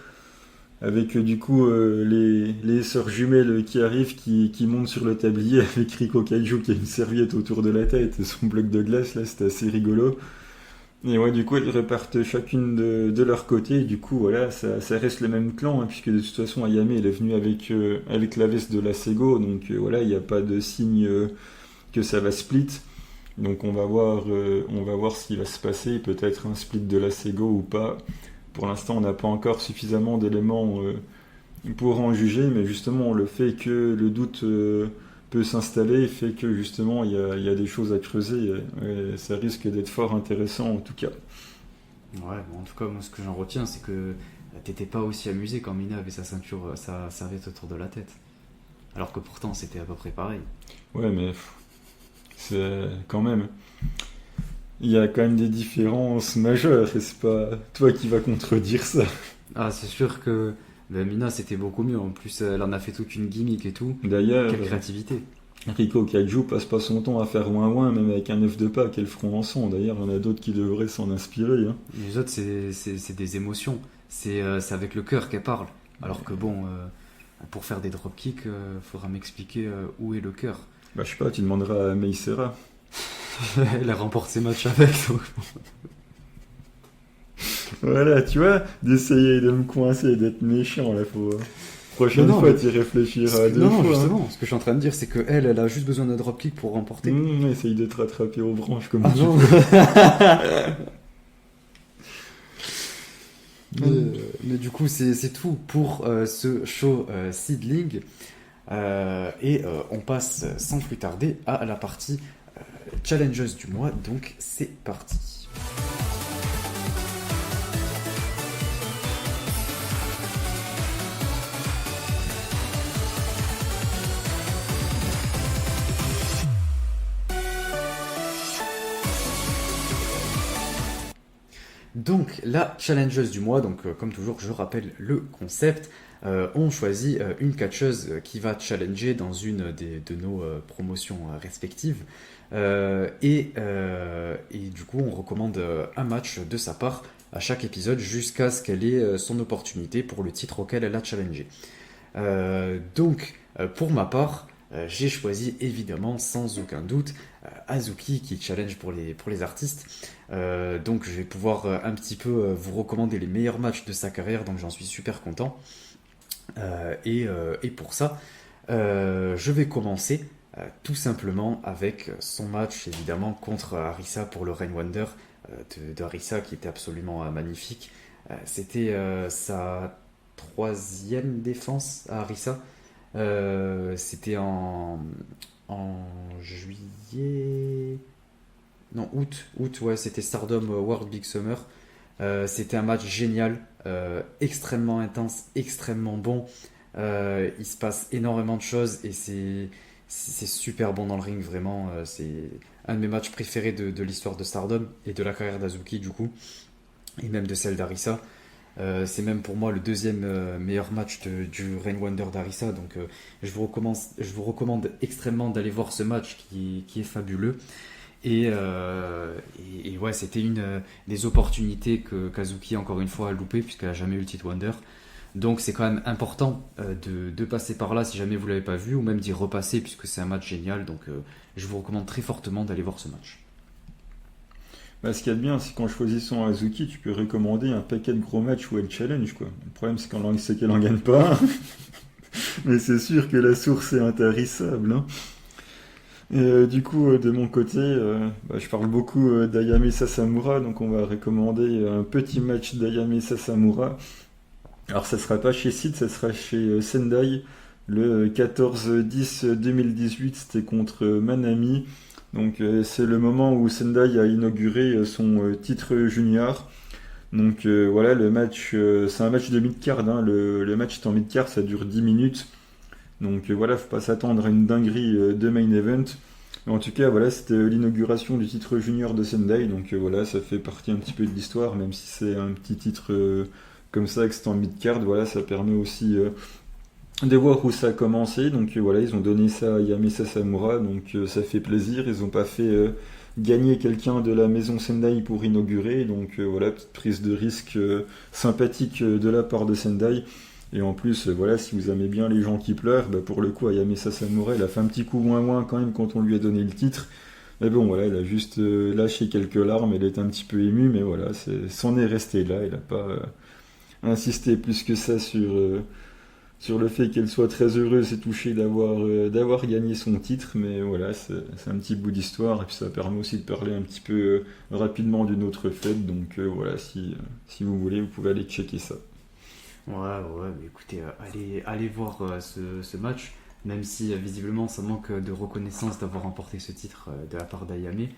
avec du coup les sœurs jumelles qui arrivent, qui montent sur le tablier avec Riko Kaiju qui a une serviette autour de la tête et son bloc de glace là, c'est assez rigolo. Et ouais, du coup, elles repartent chacune de leur côté. Et du coup, voilà, ça reste le même clan, hein, puisque de toute façon, Ayame, elle est venue avec la veste de la Sego. Donc voilà, il n'y a pas de signe que ça va split. Donc on va voir ce qui va se passer. Peut-être un split de la Sego ou pas. Pour l'instant, on n'a pas encore suffisamment d'éléments pour en juger. Mais justement, le fait que le doute peut s'installer fait que justement il y a des choses à creuser et ça risque d'être fort intéressant en tout cas. Ouais, bon, en tout cas, moi ce que j'en retiens, c'est que t'étais pas aussi amusé quand Mina avait sa ceinture, sa serviette autour de la tête. Alors que pourtant c'était à peu près pareil. Ouais, mais c'est quand même, il y a quand même des différences majeures et c'est pas toi qui vas contredire ça. Ah, c'est sûr que ben, Mina c'était beaucoup mieux. En plus, elle en a fait toute une gimmick et tout. D'ailleurs, Quelle créativité. Riko Kaiju passe pas son temps à faire ouin-ouin même avec un œuf de Pâques qu'elles feront ensemble. D'ailleurs, il y en a d'autres qui devraient s'en inspirer, hein. Les autres, c'est des émotions. C'est avec le cœur qu'elle parle. Alors que bon, pour faire des dropkicks, faudra m'expliquer où est le cœur. Bah, je sais pas, tu demanderas à Meisera. Elle a remporté ses matchs avec. Donc... Voilà, tu vois, d'essayer de me coincer et d'être méchant là, faut. Prochaine Non, fois, mais- tu y réfléchiras deux Non, fois. justement, ce que je suis en train de dire, c'est que elle a juste besoin d'un dropkick pour remporter. Essaye de te rattraper aux branches comme Ah tu non. peux. Mais du coup, c'est tout pour ce show Seedling. Et on passe sans plus tarder à la partie Challenges du mois. Donc, c'est parti. Donc, la challengeuse du mois, donc comme toujours, je rappelle le concept. On choisit une catcheuse qui va challenger dans une de nos promotions respectives. Et du coup, on recommande un match de sa part à chaque épisode jusqu'à ce qu'elle ait son opportunité pour le titre auquel elle a challengé. Pour ma part, j'ai choisi évidemment sans aucun doute Azuki qui challenge pour les artistes. Donc je vais pouvoir un petit peu vous recommander les meilleurs matchs de sa carrière, donc j'en suis super content. Et pour ça, je vais commencer tout simplement avec son match évidemment contre Arisa pour le Rain Wonder de Arisa qui était absolument magnifique. C'était sa troisième défense à Arisa. C'était en juillet. Non, août, ouais, c'était Stardom World Big Summer. C'était un match génial, extrêmement intense, extrêmement bon. Il se passe énormément de choses et c'est super bon dans le ring, vraiment. C'est un de mes matchs préférés de l'histoire de Stardom et de la carrière d'Azuki, du coup, et même de celle d'Arisa. C'est même pour moi le deuxième meilleur match du Rain Wonder d'Arisa. Donc je vous recommande extrêmement d'aller voir ce match qui est fabuleux. Et ouais, c'était une des opportunités que Kazuki, encore une fois, a loupé puisqu'elle n'a jamais eu le titre Wonder. Donc c'est quand même important de passer par là si jamais vous ne l'avez pas vu, ou même d'y repasser puisque c'est un match génial. Donc je vous recommande très fortement d'aller voir ce match. Bah, ce qu'il y a de bien, c'est qu'en choisissant Azuki, tu peux recommander un paquet de gros matchs où elle challenge, quoi. Le problème, c'est qu'elle en gagne pas. Mais c'est sûr que la source est intarissable, hein. Et du coup, de mon côté, je parle beaucoup d'Ayame Sasamura, donc on va recommander un petit match d'Ayame Sasamura. Alors, ça sera pas chez Sid, ça sera chez Sendai. Le 14-10-2018, c'était contre Manami. Donc, c'est le moment où Sendai a inauguré son titre junior. Donc, voilà, le match, c'est un match de mid-card, hein. Le match est en mid-card, ça dure 10 minutes. Donc voilà, faut pas s'attendre à une dinguerie de main event. Mais en tout cas, voilà, c'était l'inauguration du titre junior de Sendai. Donc voilà, ça fait partie un petit peu de l'histoire, même si c'est un petit titre comme ça, que c'est en mid-card. Voilà, ça permet aussi de voir où ça a commencé. Donc voilà, ils ont donné ça à Ayame Sasamura. Donc ça fait plaisir. Ils ont pas fait gagner quelqu'un de la maison Sendai pour inaugurer. Donc voilà, petite prise de risque sympathique de la part de Sendai. Et en plus, voilà, si vous aimez bien les gens qui pleurent, pour le coup, Ayame Sasamura, elle a fait un petit coup moins quand même quand on lui a donné le titre. Mais bon, voilà, elle a juste lâché quelques larmes, elle est un petit peu émue, mais voilà, c'en est resté là. Elle n'a pas insisté plus que ça sur le fait qu'elle soit très heureuse et touchée d'avoir gagné son titre. Mais voilà, c'est un petit bout d'histoire, et puis ça permet aussi de parler un petit peu rapidement d'une autre fête. Donc voilà, si vous voulez, vous pouvez aller checker ça. Ouais, mais écoutez, allez voir ce match, même si visiblement ça manque de reconnaissance d'avoir remporté ce titre de la part d'Ayame.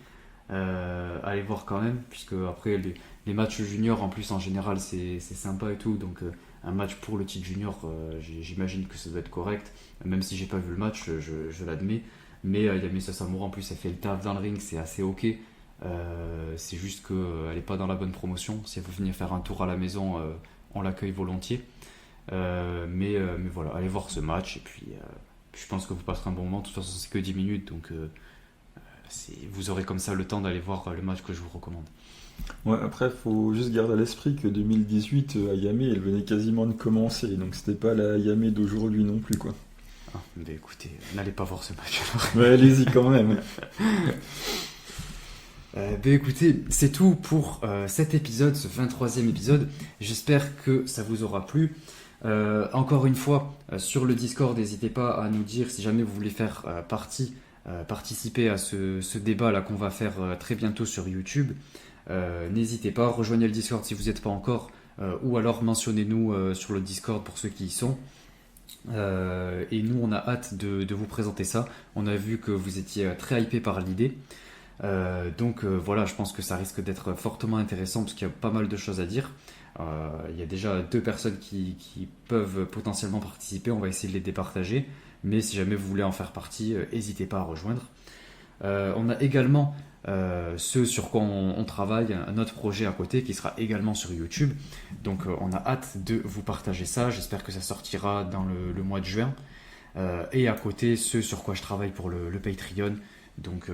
Allez voir quand même, puisque après les matchs juniors en plus en général c'est sympa et tout, donc un match pour le titre junior, j'imagine que ça doit être correct, même si j'ai pas vu le match, je l'admets. Mais Ayame Sasamura en plus elle fait le taf dans le ring, c'est assez ok. C'est juste qu'elle n'est pas dans la bonne promotion. Si elle veut venir faire un tour à la maison, on l'accueille volontiers. Mais voilà, allez voir ce match et puis je pense que vous passerez un bon moment. De toute façon, c'est que 10 minutes, donc vous aurez comme ça le temps d'aller voir le match que je vous recommande. Ouais, après, faut juste garder à l'esprit que 2018, Ayame, elle venait quasiment de commencer, donc c'était pas la Ayame d'aujourd'hui non plus, quoi. Ah, mais écoutez, n'allez pas voir ce match alors. Ouais, allez-y quand même. Écoutez, c'est tout pour cet épisode, ce 23e épisode. J'espère que ça vous aura plu. Encore une fois, sur le Discord, n'hésitez pas à nous dire si jamais vous voulez faire participer à ce débat là qu'on va faire très bientôt sur YouTube. N'hésitez pas, rejoignez le Discord si vous n'êtes pas encore, ou alors mentionnez-nous sur le Discord pour ceux qui y sont. Et nous, on a hâte de vous présenter ça. On a vu que vous étiez très hypé par l'idée. Donc voilà, je pense que ça risque d'être fortement intéressant parce qu'il y a pas mal de choses à dire. Il y a déjà 2 personnes qui peuvent potentiellement participer. On va essayer de les départager. Mais si jamais vous voulez en faire partie, n'hésitez pas à rejoindre. On a également ce sur quoi on travaille, un autre projet à côté qui sera également sur YouTube. Donc on a hâte de vous partager ça. J'espère que ça sortira dans le mois de juin. Et à côté, ce sur quoi je travaille pour le Patreon. Donc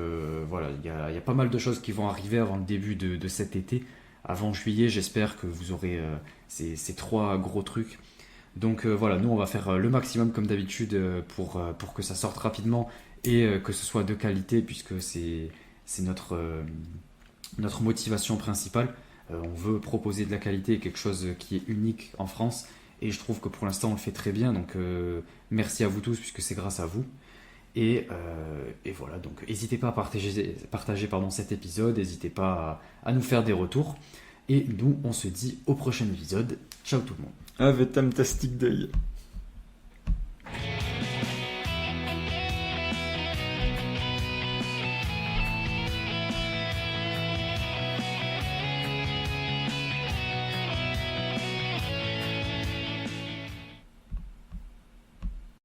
voilà, il y a pas mal de choses qui vont arriver avant le début de cet été. Avant juillet, j'espère que vous aurez ces 3 gros trucs. Donc voilà, nous on va faire le maximum comme d'habitude pour que ça sorte rapidement et que ce soit de qualité puisque c'est notre motivation principale. On veut proposer de la qualité, quelque chose qui est unique en France et je trouve que pour l'instant on le fait très bien. Donc merci à vous tous puisque c'est grâce à vous. Et voilà, donc n'hésitez pas à partager cet épisode, n'hésitez pas à nous faire des retours. Et nous, on se dit au prochain épisode. Ciao tout le monde. Have a fantastic day.